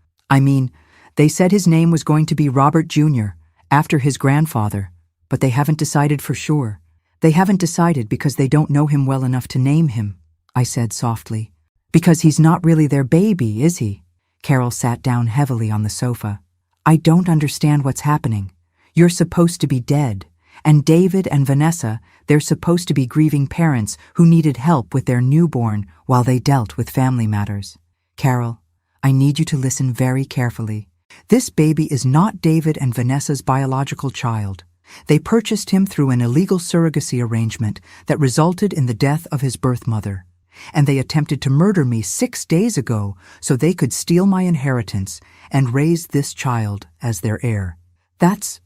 They said his name was going to be Robert Jr., after his grandfather, but they haven't decided for sure. They haven't decided because they don't know him well enough to name him," I said softly. Because he's not really their baby, is he? Carol sat down heavily on the sofa. I don't understand what's happening. You're supposed to be dead. And David and Vanessa, they're supposed to be grieving parents who needed help with their newborn while they dealt with family matters. Carol, I need you to listen very carefully. This baby is not David and Vanessa's biological child. They purchased him through an illegal surrogacy arrangement that resulted in the death of his birth mother. And they attempted to murder me 6 days ago so they could steal my inheritance and raise this child as their heir. That's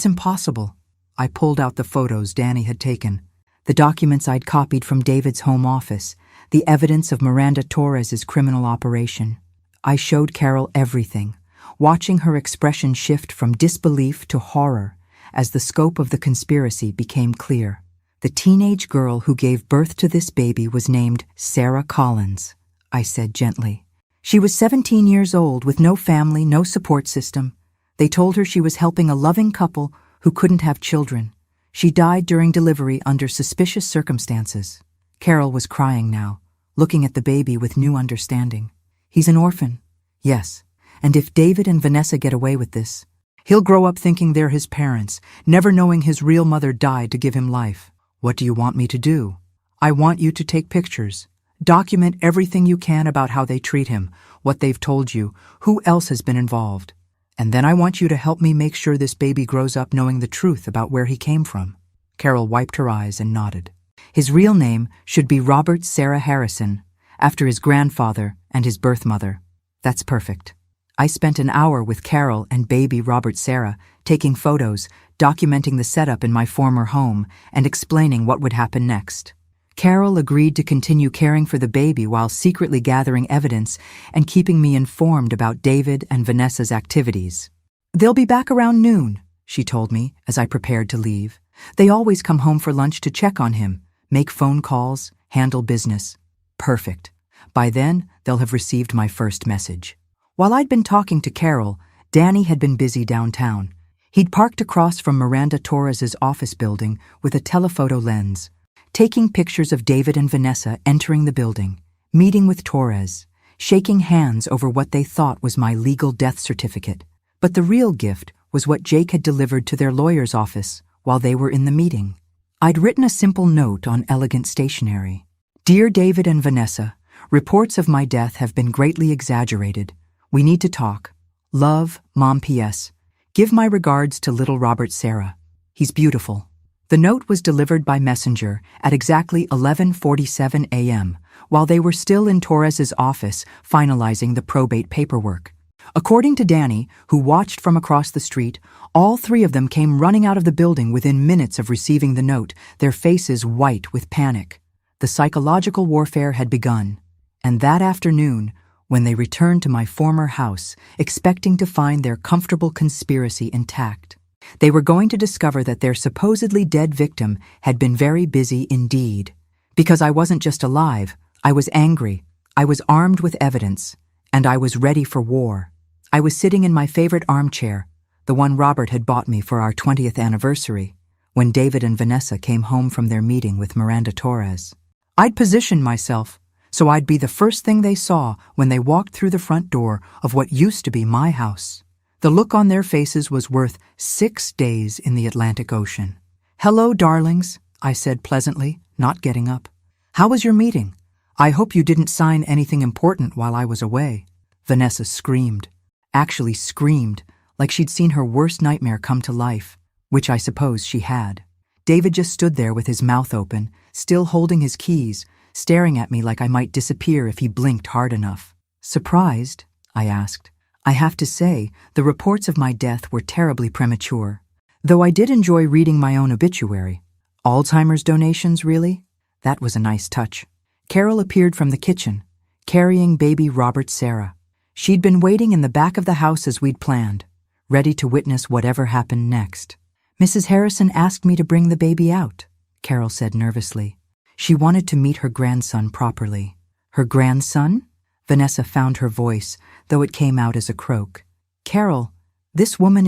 impossible. I pulled out the photos Danny had taken, the documents I'd copied from David's home office, the evidence of Miranda Torres's criminal operation. I showed Carol everything, watching her expression shift from disbelief to horror as the scope of the conspiracy became clear. The teenage girl who gave birth to this baby was named Sarah Collins, I said gently. She was 17 years old with no family, no support system. They told her she was helping a loving couple who couldn't have children. She died during delivery under suspicious circumstances. Carol was crying now, looking at the baby with new understanding. He's an orphan. Yes, and if David and Vanessa get away with this, he'll grow up thinking they're his parents, never knowing his real mother died to give him life. What do you want me to do? I want you to take pictures. Document everything you can about how they treat him, what they've told you, who else has been involved. And then I want you to help me make sure this baby grows up knowing the truth about where he came from. Carol wiped her eyes and nodded. His real name should be Robert Sarah Harrison, after his grandfather and his birth mother. That's perfect. I spent an hour with Carol and baby Robert Sarah, taking photos, documenting the setup in my former home, and explaining what would happen next. Carol agreed to continue caring for the baby while secretly gathering evidence and keeping me informed about David and Vanessa's activities. They'll be back around noon, she told me as I prepared to leave. They always come home for lunch to check on him, make phone calls, handle business. Perfect. By then, they'll have received my first message. While I'd been talking to Carol, Danny had been busy downtown. He'd parked across from Miranda Torres's office building with a telephoto lens, taking pictures of David and Vanessa entering the building, meeting with Torres, shaking hands over what they thought was my legal death certificate. But the real gift was what Jake had delivered to their lawyer's office while they were in the meeting. I'd written a simple note on elegant stationery. Dear David and Vanessa, reports of my death have been greatly exaggerated. We need to talk. Love, Mom P.S. Give my regards to little Robert Sarah. He's beautiful. The note was delivered by messenger at exactly 11:47 a.m., while they were still in Torres's office finalizing the probate paperwork. According to Danny, who watched from across the street, all three of them came running out of the building within minutes of receiving the note, their faces white with panic. The psychological warfare had begun, and that afternoon, when they returned to my former house, expecting to find their comfortable conspiracy intact, they were going to discover that their supposedly dead victim had been very busy indeed. Because I wasn't just alive, I was angry, I was armed with evidence, and I was ready for war. I was sitting in my favorite armchair, the one Robert had bought me for our 20th anniversary, when David and Vanessa came home from their meeting with Miranda Torres. I'd positioned myself so I'd be the first thing they saw when they walked through the front door of what used to be my house. The look on their faces was worth 6 days in the Atlantic Ocean. Hello, darlings, I said pleasantly, not getting up. How was your meeting? I hope you didn't sign anything important while I was away. Vanessa screamed. Actually screamed, like she'd seen her worst nightmare come to life, which I suppose she had. David just stood there with his mouth open, still holding his keys, staring at me like I might disappear if he blinked hard enough. Surprised? I asked. I have to say, the reports of my death were terribly premature, though I did enjoy reading my own obituary. Alzheimer's donations, really? That was a nice touch. Carol appeared from the kitchen, carrying baby Robert Sarah. She'd been waiting in the back of the house as we'd planned, ready to witness whatever happened next. Mrs. Harrison asked me to bring the baby out, Carol said nervously. She wanted to meet her grandson properly. Her grandson? Vanessa found her voice, though it came out as a croak. Carol, this woman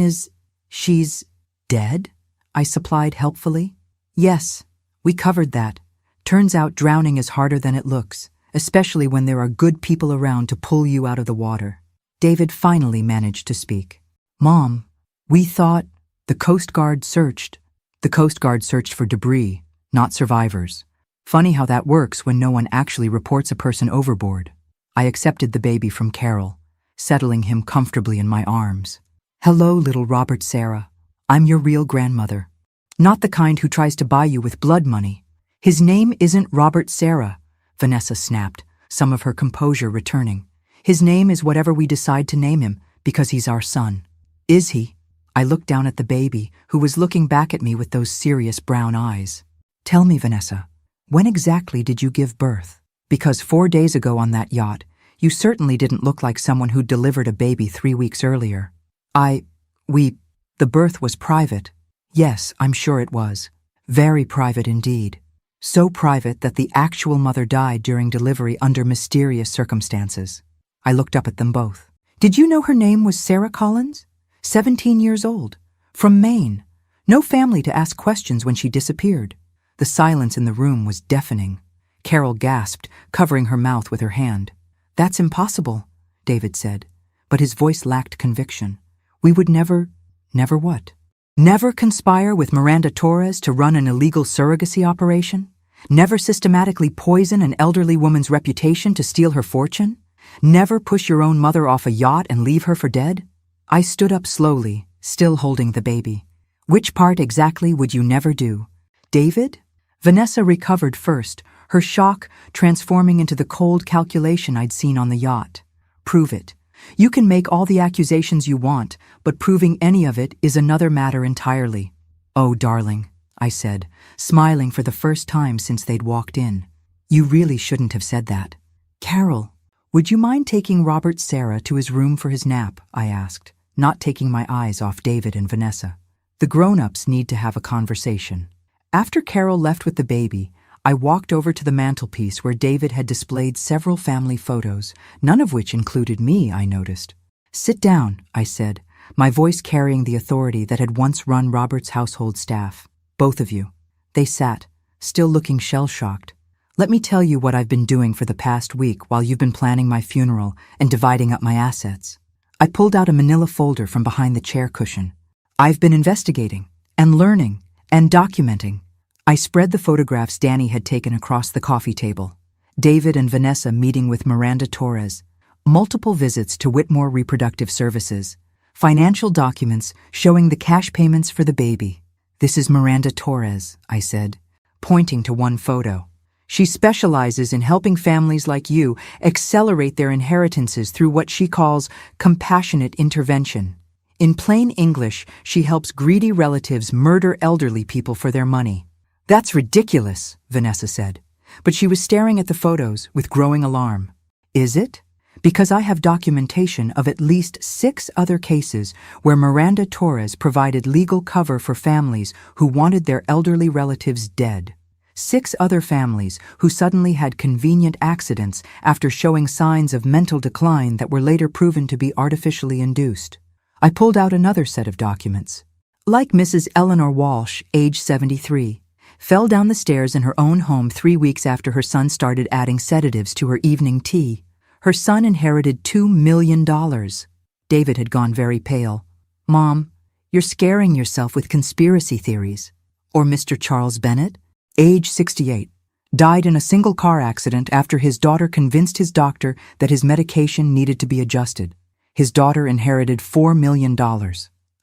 she's dead? I supplied helpfully. Yes, we covered that. Turns out drowning is harder than it looks, especially when there are good people around to pull you out of the water. David finally managed to speak. Mom, we thought the Coast Guard searched. The Coast Guard searched for debris, not survivors. Funny how that works when no one actually reports a person overboard. I accepted the baby from Carol, settling him comfortably in my arms. Hello, little Robert Sarah. I'm your real grandmother. Not the kind who tries to buy you with blood money. His name isn't Robert Sarah, Vanessa snapped, some of her composure returning. His name is whatever we decide to name him, because he's our son. Is he? I looked down at the baby, who was looking back at me with those serious brown eyes. Tell me, Vanessa, when exactly did you give birth? Because 4 days ago on that yacht, you certainly didn't look like someone who delivered a baby 3 weeks earlier. The birth was private. Yes, I'm sure it was. Very private indeed. So private that the actual mother died during delivery under mysterious circumstances. I looked up at them both. Did you know her name was Sarah Collins? 17 years old. From Maine. No family to ask questions when she disappeared. The silence in the room was deafening. Carol gasped, covering her mouth with her hand. That's impossible, David said, but his voice lacked conviction. We would never what? Never conspire with Miranda Torres to run an illegal surrogacy operation? Never systematically poison an elderly woman's reputation to steal her fortune? Never push your own mother off a yacht and leave her for dead? I stood up slowly, still holding the baby. Which part exactly would you never do? David? Vanessa recovered first, her shock transforming into the cold calculation I'd seen on the yacht. Prove it. You can make all the accusations you want, but proving any of it is another matter entirely. Oh, darling, I said, smiling for the first time since they'd walked in. You really shouldn't have said that. Carol, would you mind taking Robert Sarah to his room for his nap? I asked, not taking my eyes off David and Vanessa. The grown-ups need to have a conversation. After Carol left with the baby, I walked over to the mantelpiece where David had displayed several family photos, none of which included me, I noticed. Sit down, I said, my voice carrying the authority that had once run Robert's household staff. Both of you. They sat, still looking shell-shocked. Let me tell you what I've been doing for the past week while you've been planning my funeral and dividing up my assets. I pulled out a manila folder from behind the chair cushion. I've been investigating, and learning, and documenting. I spread the photographs Danny had taken across the coffee table. David and Vanessa meeting with Miranda Torres. Multiple visits to Whitmore Reproductive Services. Financial documents showing the cash payments for the baby. This is Miranda Torres, I said, pointing to one photo. She specializes in helping families like you accelerate their inheritances through what she calls compassionate intervention. In plain English, she helps greedy relatives murder elderly people for their money. That's ridiculous, Vanessa said, but she was staring at the photos with growing alarm. Is it? Because I have documentation of at least 6 other cases where Miranda Torres provided legal cover for families who wanted their elderly relatives dead. 6 other families who suddenly had convenient accidents after showing signs of mental decline that were later proven to be artificially induced. I pulled out another set of documents. Like Mrs. Eleanor Walsh, age 73. Fell down the stairs in her own home 3 weeks after her son started adding sedatives to her evening tea. Her son inherited $2 million. David had gone very pale. Mom, you're scaring yourself with conspiracy theories. Or Mr. Charles Bennett, age 68, died in a single car accident after his daughter convinced his doctor that his medication needed to be adjusted. His daughter inherited $4 million.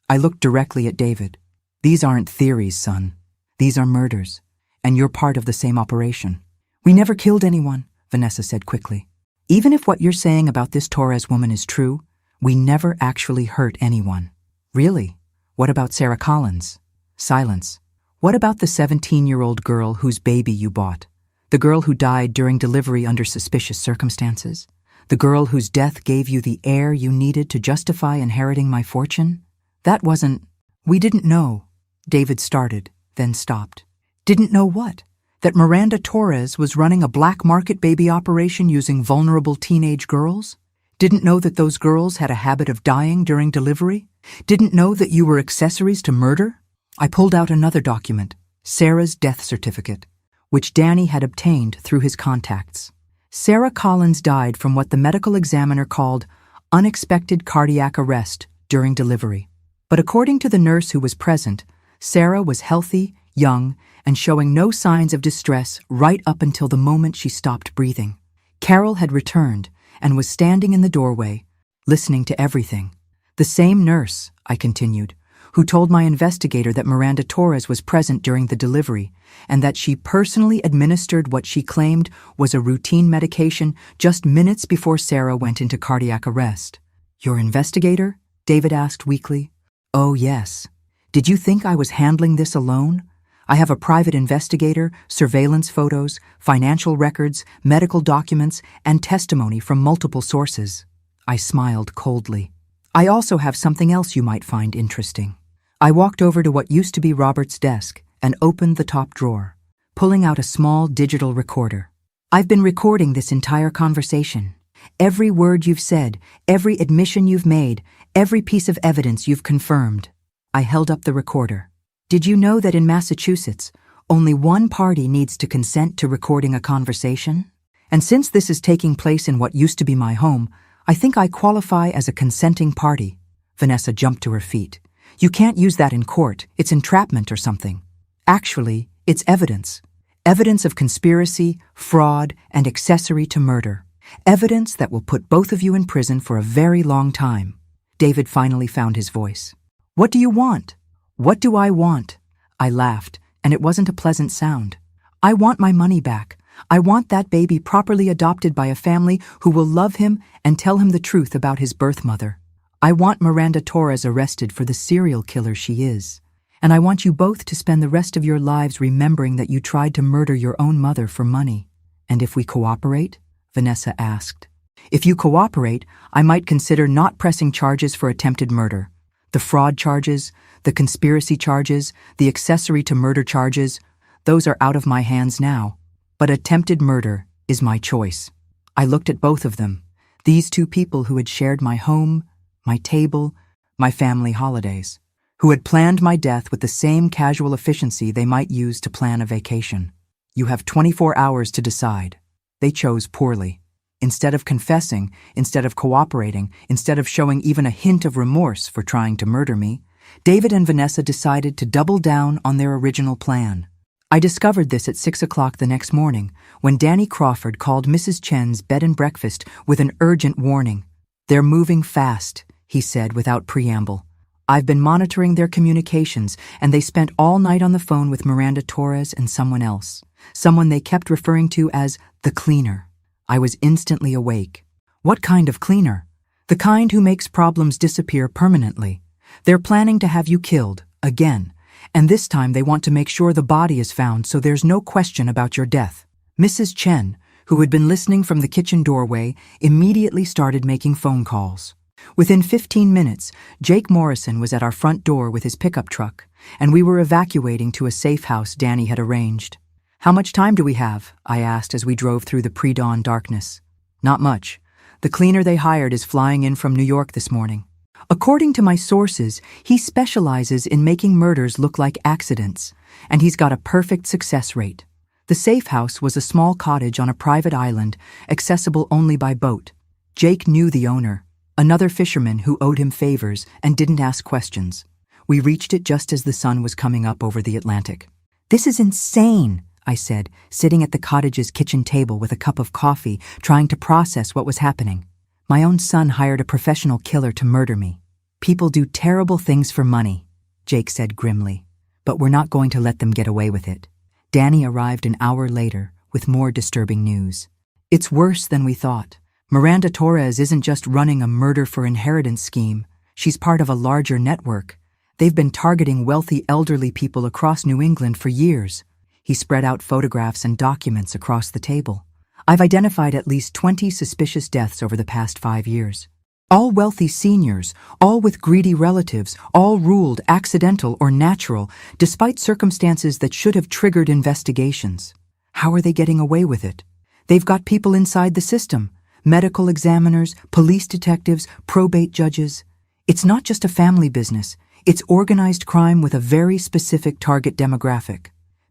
I looked directly at David. These aren't theories, son. These are murders, and you're part of the same operation. We never killed anyone, Vanessa said quickly. Even if what you're saying about this Torres woman is true, we never actually hurt anyone. Really? What about Sarah Collins? Silence. What about the 17-year-old girl whose baby you bought? The girl who died during delivery under suspicious circumstances? The girl whose death gave you the heir you needed to justify inheriting my fortune? That wasn't... We didn't know. David started, then stopped. Didn't know what? That Miranda Torres was running a black market baby operation using vulnerable teenage girls? Didn't know that those girls had a habit of dying during delivery? Didn't know that you were accessories to murder? I pulled out another document, Sarah's death certificate, which Danny had obtained through his contacts. Sarah Collins died from what the medical examiner called unexpected cardiac arrest during delivery. But according to the nurse who was present, Sarah was healthy, young, and showing no signs of distress right up until the moment she stopped breathing. Carol had returned and was standing in the doorway, listening to everything. The same nurse, I continued, who told my investigator that Miranda Torres was present during the delivery and that she personally administered what she claimed was a routine medication just minutes before Sarah went into cardiac arrest. Your investigator? David asked weakly. Oh, yes. Did you think I was handling this alone? I have a private investigator, surveillance photos, financial records, medical documents, and testimony from multiple sources. I smiled coldly. I also have something else you might find interesting. I walked over to what used to be Robert's desk and opened the top drawer, pulling out a small digital recorder. I've been recording this entire conversation. Every word you've said, every admission you've made, every piece of evidence you've confirmed. I held up the recorder. Did you know that in Massachusetts, only one party needs to consent to recording a conversation? And since this is taking place in what used to be my home, I think I qualify as a consenting party. Vanessa jumped to her feet. You can't use that in court. It's entrapment or something. Actually, it's evidence. Evidence of conspiracy, fraud, and accessory to murder. Evidence that will put both of you in prison for a very long time. David finally found his voice. What do you want? What do I want? I laughed, and it wasn't a pleasant sound. I want my money back. I want that baby properly adopted by a family who will love him and tell him the truth about his birth mother. I want Miranda Torres arrested for the serial killer she is. And I want you both to spend the rest of your lives remembering that you tried to murder your own mother for money. And if we cooperate? Vanessa asked. If you cooperate, I might consider not pressing charges for attempted murder. The fraud charges, the conspiracy charges, the accessory to murder charges, those are out of my hands now. But attempted murder is my choice. I looked at both of them, these two people who had shared my home, my table, my family holidays, who had planned my death with the same casual efficiency they might use to plan a vacation. You have 24 hours to decide. They chose poorly. Instead of confessing, instead of cooperating, instead of showing even a hint of remorse for trying to murder me, David and Vanessa decided to double down on their original plan. I discovered this at 6 o'clock the next morning when Danny Crawford called Mrs. Chen's bed and breakfast with an urgent warning. They're moving fast, he said without preamble. I've been monitoring their communications, and they spent all night on the phone with Miranda Torres and someone else, someone they kept referring to as the cleaner. I was instantly awake. What kind of cleaner? The kind who makes problems disappear permanently. They're planning to have you killed, again, and this time they want to make sure the body is found so there's no question about your death. Mrs. Chen, who had been listening from the kitchen doorway, immediately started making phone calls. Within 15 minutes, Jake Morrison was at our front door with his pickup truck, and we were evacuating to a safe house Danny had arranged. How much time do we have? I asked as we drove through the pre-dawn darkness. Not much. The cleaner they hired is flying in from New York this morning. According to my sources, he specializes in making murders look like accidents, and he's got a perfect success rate. The safe house was a small cottage on a private island, accessible only by boat. Jake knew the owner, another fisherman who owed him favors and didn't ask questions. We reached it just as the sun was coming up over the Atlantic. This is insane, I said, sitting at the cottage's kitchen table with a cup of coffee, trying to process what was happening. My own son hired a professional killer to murder me. People do terrible things for money, Jake said grimly, but we're not going to let them get away with it. Danny arrived an hour later with more disturbing news. It's worse than we thought. Miranda Torres isn't just running a murder for inheritance scheme. She's part of a larger network. They've been targeting wealthy elderly people across New England for years. He spread out photographs and documents across the table. I've identified at least 20 suspicious deaths over the past 5 years. All wealthy seniors, all with greedy relatives, all ruled accidental or natural, despite circumstances that should have triggered investigations. How are they getting away with it? They've got people inside the system, medical examiners, police detectives, probate judges. It's not just a family business. It's organized crime with a very specific target demographic.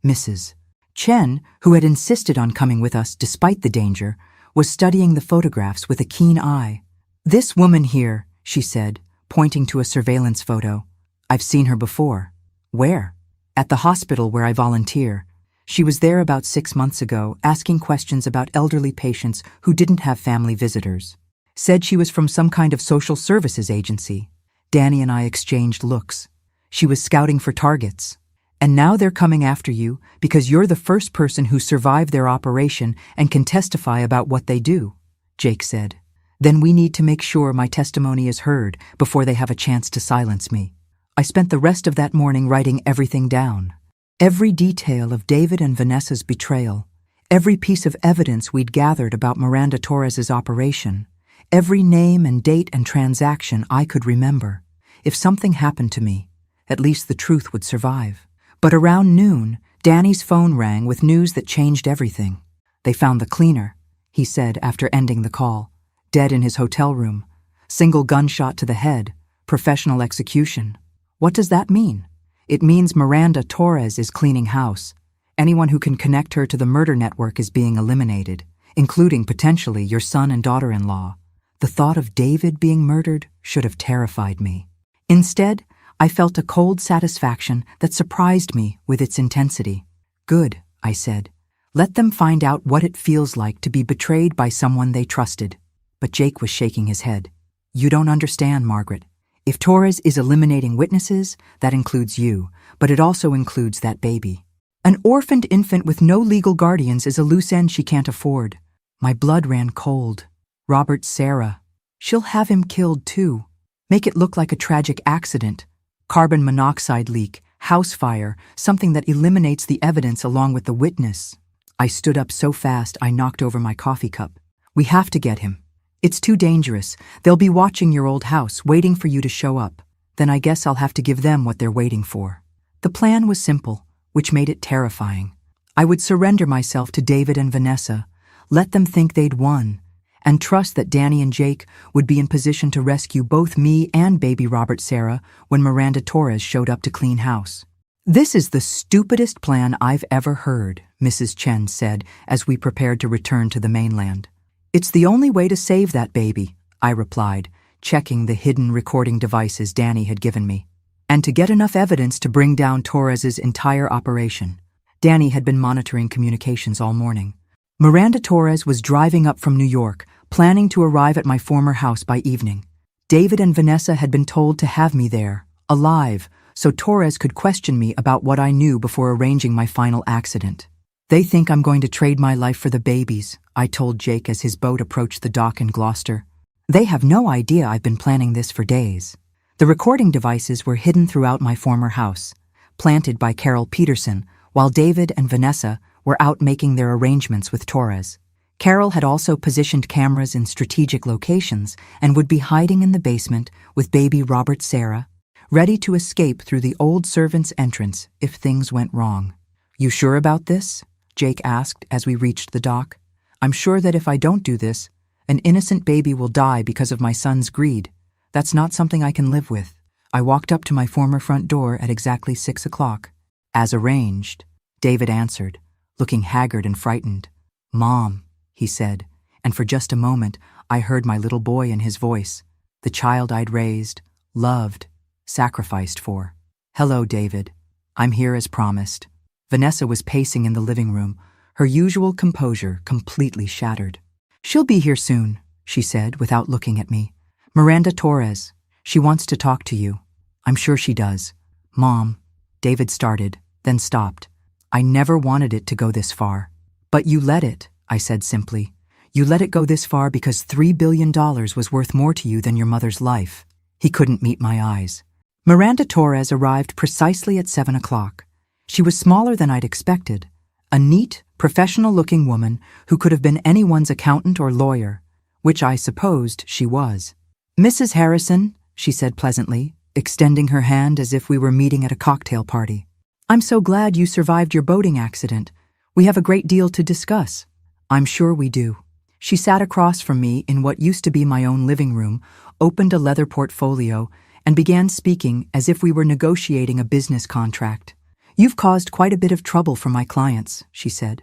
Mrs. Chen, who had insisted on coming with us despite the danger, was studying the photographs with a keen eye. "This woman here," she said, pointing to a surveillance photo. "I've seen her before." "Where?" "At the hospital where I volunteer. She was there about 6 months ago, asking questions about elderly patients who didn't have family visitors. Said she was from some kind of social services agency." Danny and I exchanged looks. "She was scouting for targets. And now they're coming after you because you're the first person who survived their operation and can testify about what they do," Jake said. "Then we need to make sure my testimony is heard before they have a chance to silence me." I spent the rest of that morning writing everything down. Every detail of David and Vanessa's betrayal, every piece of evidence we'd gathered about Miranda Torres's operation, every name and date and transaction I could remember. If something happened to me, at least the truth would survive. But around noon, Danny's phone rang with news that changed everything. "They found the cleaner," he said after ending the call. "Dead in his hotel room. Single gunshot to the head. Professional execution." "What does that mean?" "It means Miranda Torres is cleaning house. Anyone who can connect her to the murder network is being eliminated, including potentially your son and daughter-in-law." The thought of David being murdered should have terrified me. Instead, I felt a cold satisfaction that surprised me with its intensity. "Good," I said. "Let them find out what it feels like to be betrayed by someone they trusted." But Jake was shaking his head. "You don't understand, Margaret. If Torres is eliminating witnesses, that includes you, but it also includes that baby. An orphaned infant with no legal guardians is a loose end she can't afford." My blood ran cold. "Robert Sarah. She'll have him killed too. Make it look like a tragic accident. Carbon monoxide leak, house fire, something that eliminates the evidence along with the witness." I stood up so fast I knocked over my coffee cup. "We have to get him. It's too dangerous. They'll be watching your old house, waiting for you to show up. Then I guess I'll have to give them what they're waiting for." The plan was simple, which made it terrifying. I would surrender myself to David and Vanessa, let them think they'd won, and trust that Danny and Jake would be in position to rescue both me and baby Robert Sarah when Miranda Torres showed up to clean house. "This is the stupidest plan I've ever heard," Mrs. Chen said as we prepared to return to the mainland. "It's the only way to save that baby," I replied, checking the hidden recording devices Danny had given me, "and to get enough evidence to bring down Torres's entire operation." Danny had been monitoring communications all morning. Miranda Torres was driving up from New York, planning to arrive at my former house by evening. David and Vanessa had been told to have me there, alive, so Torres could question me about what I knew before arranging my final accident. "They think I'm going to trade my life for the babies," I told Jake as his boat approached the dock in Gloucester. "They have no idea I've been planning this for days." The recording devices were hidden throughout my former house, planted by Carol Peterson, while David and Vanessa were out making their arrangements with Torres. Carol had also positioned cameras in strategic locations and would be hiding in the basement with baby Robert Sarah, ready to escape through the old servant's entrance if things went wrong. "You sure about this?" Jake asked as we reached the dock. "I'm sure that if I don't do this, an innocent baby will die because of my son's greed. That's not something I can live with." I walked up to my former front door at exactly 6 o'clock. "As arranged," David answered, looking haggard and frightened. "Mom," he said, and for just a moment I heard my little boy in his voice, the child I'd raised, loved, sacrificed for. "Hello, David. I'm here as promised." Vanessa was pacing in the living room, her usual composure completely shattered. "She'll be here soon," she said without looking at me. "Miranda Torres. She wants to talk to you." "I'm sure she does." "Mom," David started, then stopped. "I never wanted it to go this far." "But you let it," I said simply. "You let it go this far because $3 billion was worth more to you than your mother's life." He couldn't meet my eyes. Miranda Torres arrived precisely at 7 o'clock. She was smaller than I'd expected, a neat, professional-looking woman who could have been anyone's accountant or lawyer, which I supposed she was. "Mrs. Harrison," she said pleasantly, extending her hand as if we were meeting at a cocktail party. "I'm so glad you survived your boating accident. We have a great deal to discuss." "I'm sure we do." She sat across from me in what used to be my own living room, opened a leather portfolio, and began speaking as if we were negotiating a business contract. "You've caused quite a bit of trouble for my clients," she said.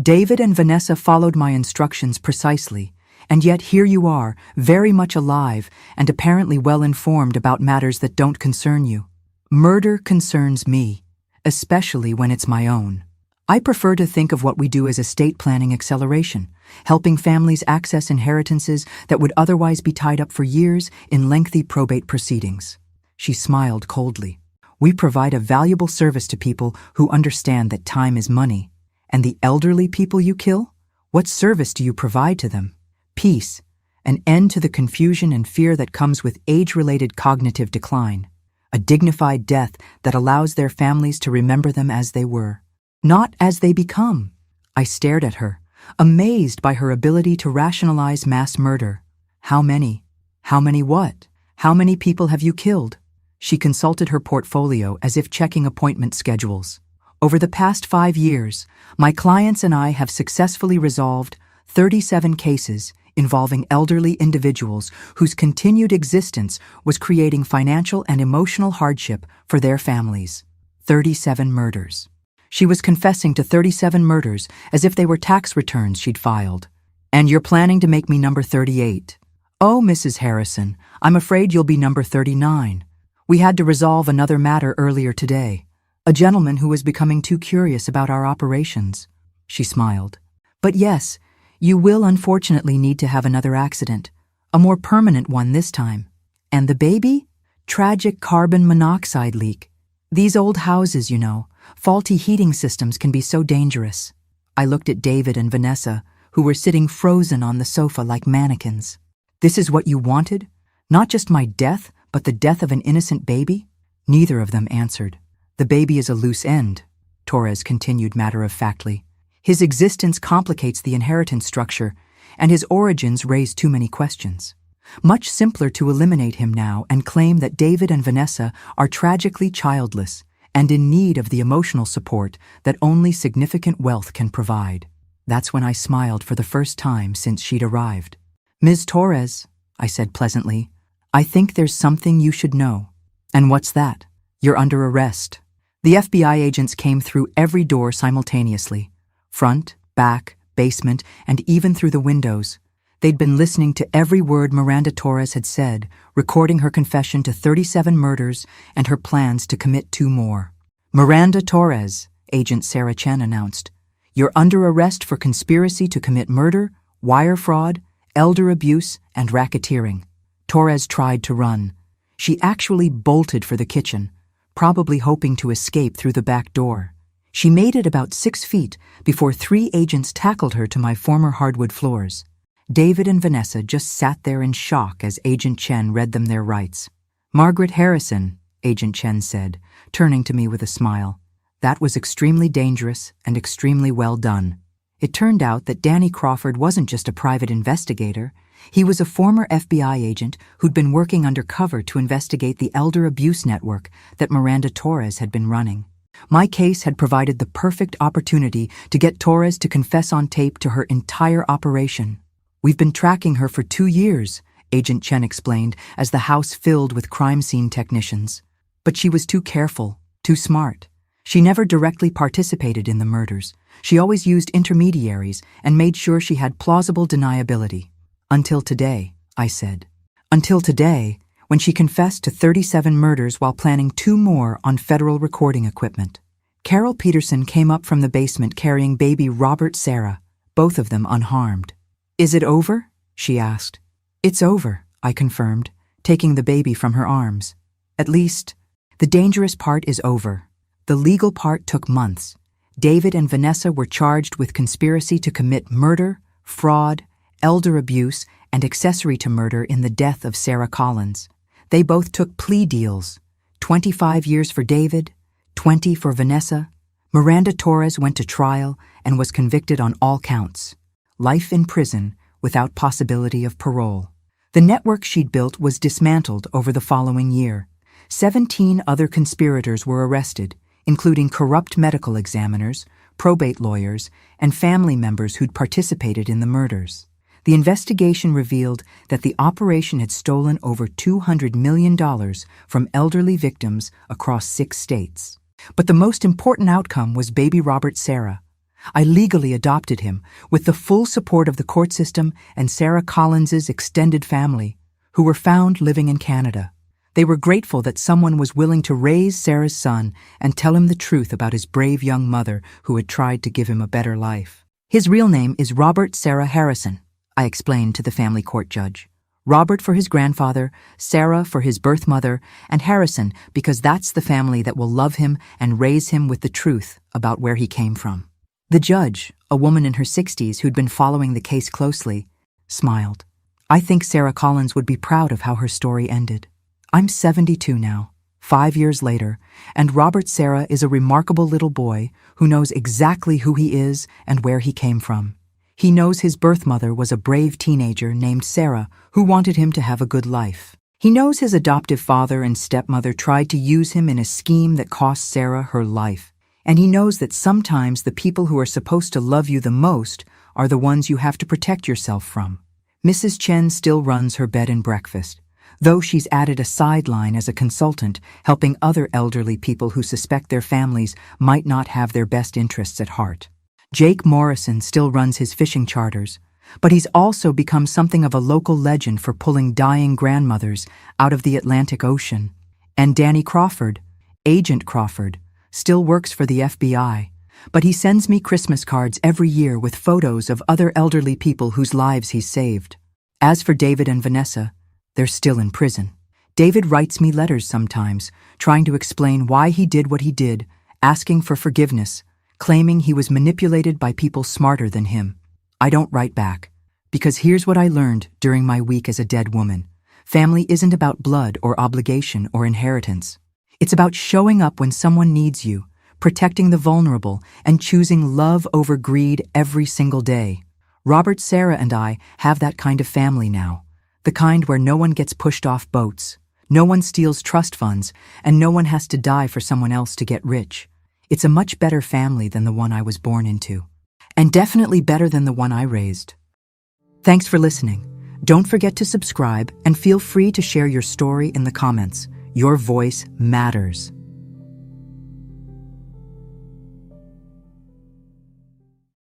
David and Vanessa followed my instructions precisely, and yet here you are, very much alive and apparently well informed about matters that don't concern you. Murder concerns me, especially when it's my own. I prefer to think of what we do as estate planning acceleration, helping families access inheritances that would otherwise be tied up for years in lengthy probate proceedings. She smiled coldly. We provide a valuable service to people who understand that time is money. And the elderly people you kill? What service do you provide to them? Peace, an end to the confusion and fear that comes with age-related cognitive decline, a dignified death that allows their families to remember them as they were, not as they become. I stared at her, amazed by her ability to rationalize mass murder. How many? How many what? How many people have you killed? She consulted her portfolio as if checking appointment schedules. Over the past 5 years, my clients and I have successfully resolved 37 cases involving elderly individuals whose continued existence was creating financial and emotional hardship for their families. 37 murders. She was confessing to 37 murders as if they were tax returns she'd filed. And you're planning to make me number 38. Oh, Mrs. Harrison, I'm afraid you'll be number 39. We had to resolve another matter earlier today. A gentleman who was becoming too curious about our operations. She smiled. But yes, you will unfortunately need to have another accident. A more permanent one this time. And the baby? Tragic carbon monoxide leak. These old houses, you know, faulty heating systems can be so dangerous. I looked at David and Vanessa, who were sitting frozen on the sofa like mannequins. This is what you wanted? Not just my death, but the death of an innocent baby? Neither of them answered. The baby is a loose end, Torres continued matter-of-factly. His existence complicates the inheritance structure, and his origins raise too many questions. Much simpler to eliminate him now and claim that David and Vanessa are tragically childless and in need of the emotional support that only significant wealth can provide. That's when I smiled for the first time since she'd arrived. Ms. Torres, I said pleasantly, I think there's something you should know. And what's that? You're under arrest. The FBI agents came through every door simultaneously. Front, back, basement, and even through the windows. They'd been listening to every word Miranda Torres had said, recording her confession to 37 murders and her plans to commit 2 more. Miranda Torres, Agent Sarah Chen announced, you're under arrest for conspiracy to commit murder, wire fraud, elder abuse, and racketeering. Torres tried to run. She actually bolted for the kitchen, probably hoping to escape through the back door. She made it about 6 feet before 3 agents tackled her to my former hardwood floors. David and Vanessa just sat there in shock as Agent Chen read them their rights. Margaret Harrison, Agent Chen said, turning to me with a smile. That was extremely dangerous and extremely well done. It turned out that Danny Crawford wasn't just a private investigator. He was a former FBI agent who'd been working undercover to investigate the elder abuse network that Miranda Torres had been running. My case had provided the perfect opportunity to get Torres to confess on tape to her entire operation. We've been tracking her for 2 years, Agent Chen explained as the house filled with crime scene technicians. But she was too careful, too smart. She never directly participated in the murders. She always used intermediaries and made sure she had plausible deniability. Until today, I said. Until today, when she confessed to 37 murders while planning 2 more on federal recording equipment. Carol Peterson came up from the basement carrying baby Robert Sarah, both of them unharmed. Is it over? She asked. It's over, I confirmed, taking the baby from her arms. At least, the dangerous part is over. The legal part took months. David and Vanessa were charged with conspiracy to commit murder, fraud, elder abuse, and accessory to murder in the death of Sarah Collins. They both took plea deals, 25 years for David, 20 for Vanessa. Miranda Torres went to trial and was convicted on all counts. Life in prison without possibility of parole. The network she'd built was dismantled over the following year. 17 other conspirators were arrested, including corrupt medical examiners, probate lawyers, and family members who'd participated in the murders. The investigation revealed that the operation had stolen over $200 million from elderly victims across 6 states. But the most important outcome was baby Robert Sarah. I legally adopted him, with the full support of the court system and Sarah Collins's extended family, who were found living in Canada. They were grateful that someone was willing to raise Sarah's son and tell him the truth about his brave young mother who had tried to give him a better life. His real name is Robert Sarah Harrison, I explained to the family court judge. Robert for his grandfather, Sarah for his birth mother, and Harrison because that's the family that will love him and raise him with the truth about where he came from. The judge, a woman in her 60s who'd been following the case closely, smiled. I think Sarah Collins would be proud of how her story ended. I'm 72 now, 5 years later, and Robert Sarah is a remarkable little boy who knows exactly who he is and where he came from. He knows his birth mother was a brave teenager named Sarah who wanted him to have a good life. He knows his adoptive father and stepmother tried to use him in a scheme that cost Sarah her life. And he knows that sometimes the people who are supposed to love you the most are the ones you have to protect yourself from. Mrs. Chen still runs her bed and breakfast, though she's added a sideline as a consultant, helping other elderly people who suspect their families might not have their best interests at heart. Jake Morrison still runs his fishing charters, but he's also become something of a local legend for pulling dying grandmothers out of the Atlantic Ocean. And Danny Crawford, Agent Crawford, still works for the FBI, but he sends me Christmas cards every year with photos of other elderly people whose lives he's saved. As for David and Vanessa, they're still in prison. David writes me letters sometimes, trying to explain why he did what he did, asking for forgiveness, claiming he was manipulated by people smarter than him. I don't write back, because here's what I learned during my week as a dead woman. Family isn't about blood or obligation or inheritance. It's about showing up when someone needs you, protecting the vulnerable, and choosing love over greed every single day. Robert, Sarah, and I have that kind of family now. The kind where no one gets pushed off boats, no one steals trust funds, and no one has to die for someone else to get rich. It's a much better family than the one I was born into. And definitely better than the one I raised. Thanks for listening. Don't forget to subscribe and feel free to share your story in the comments. Your voice matters.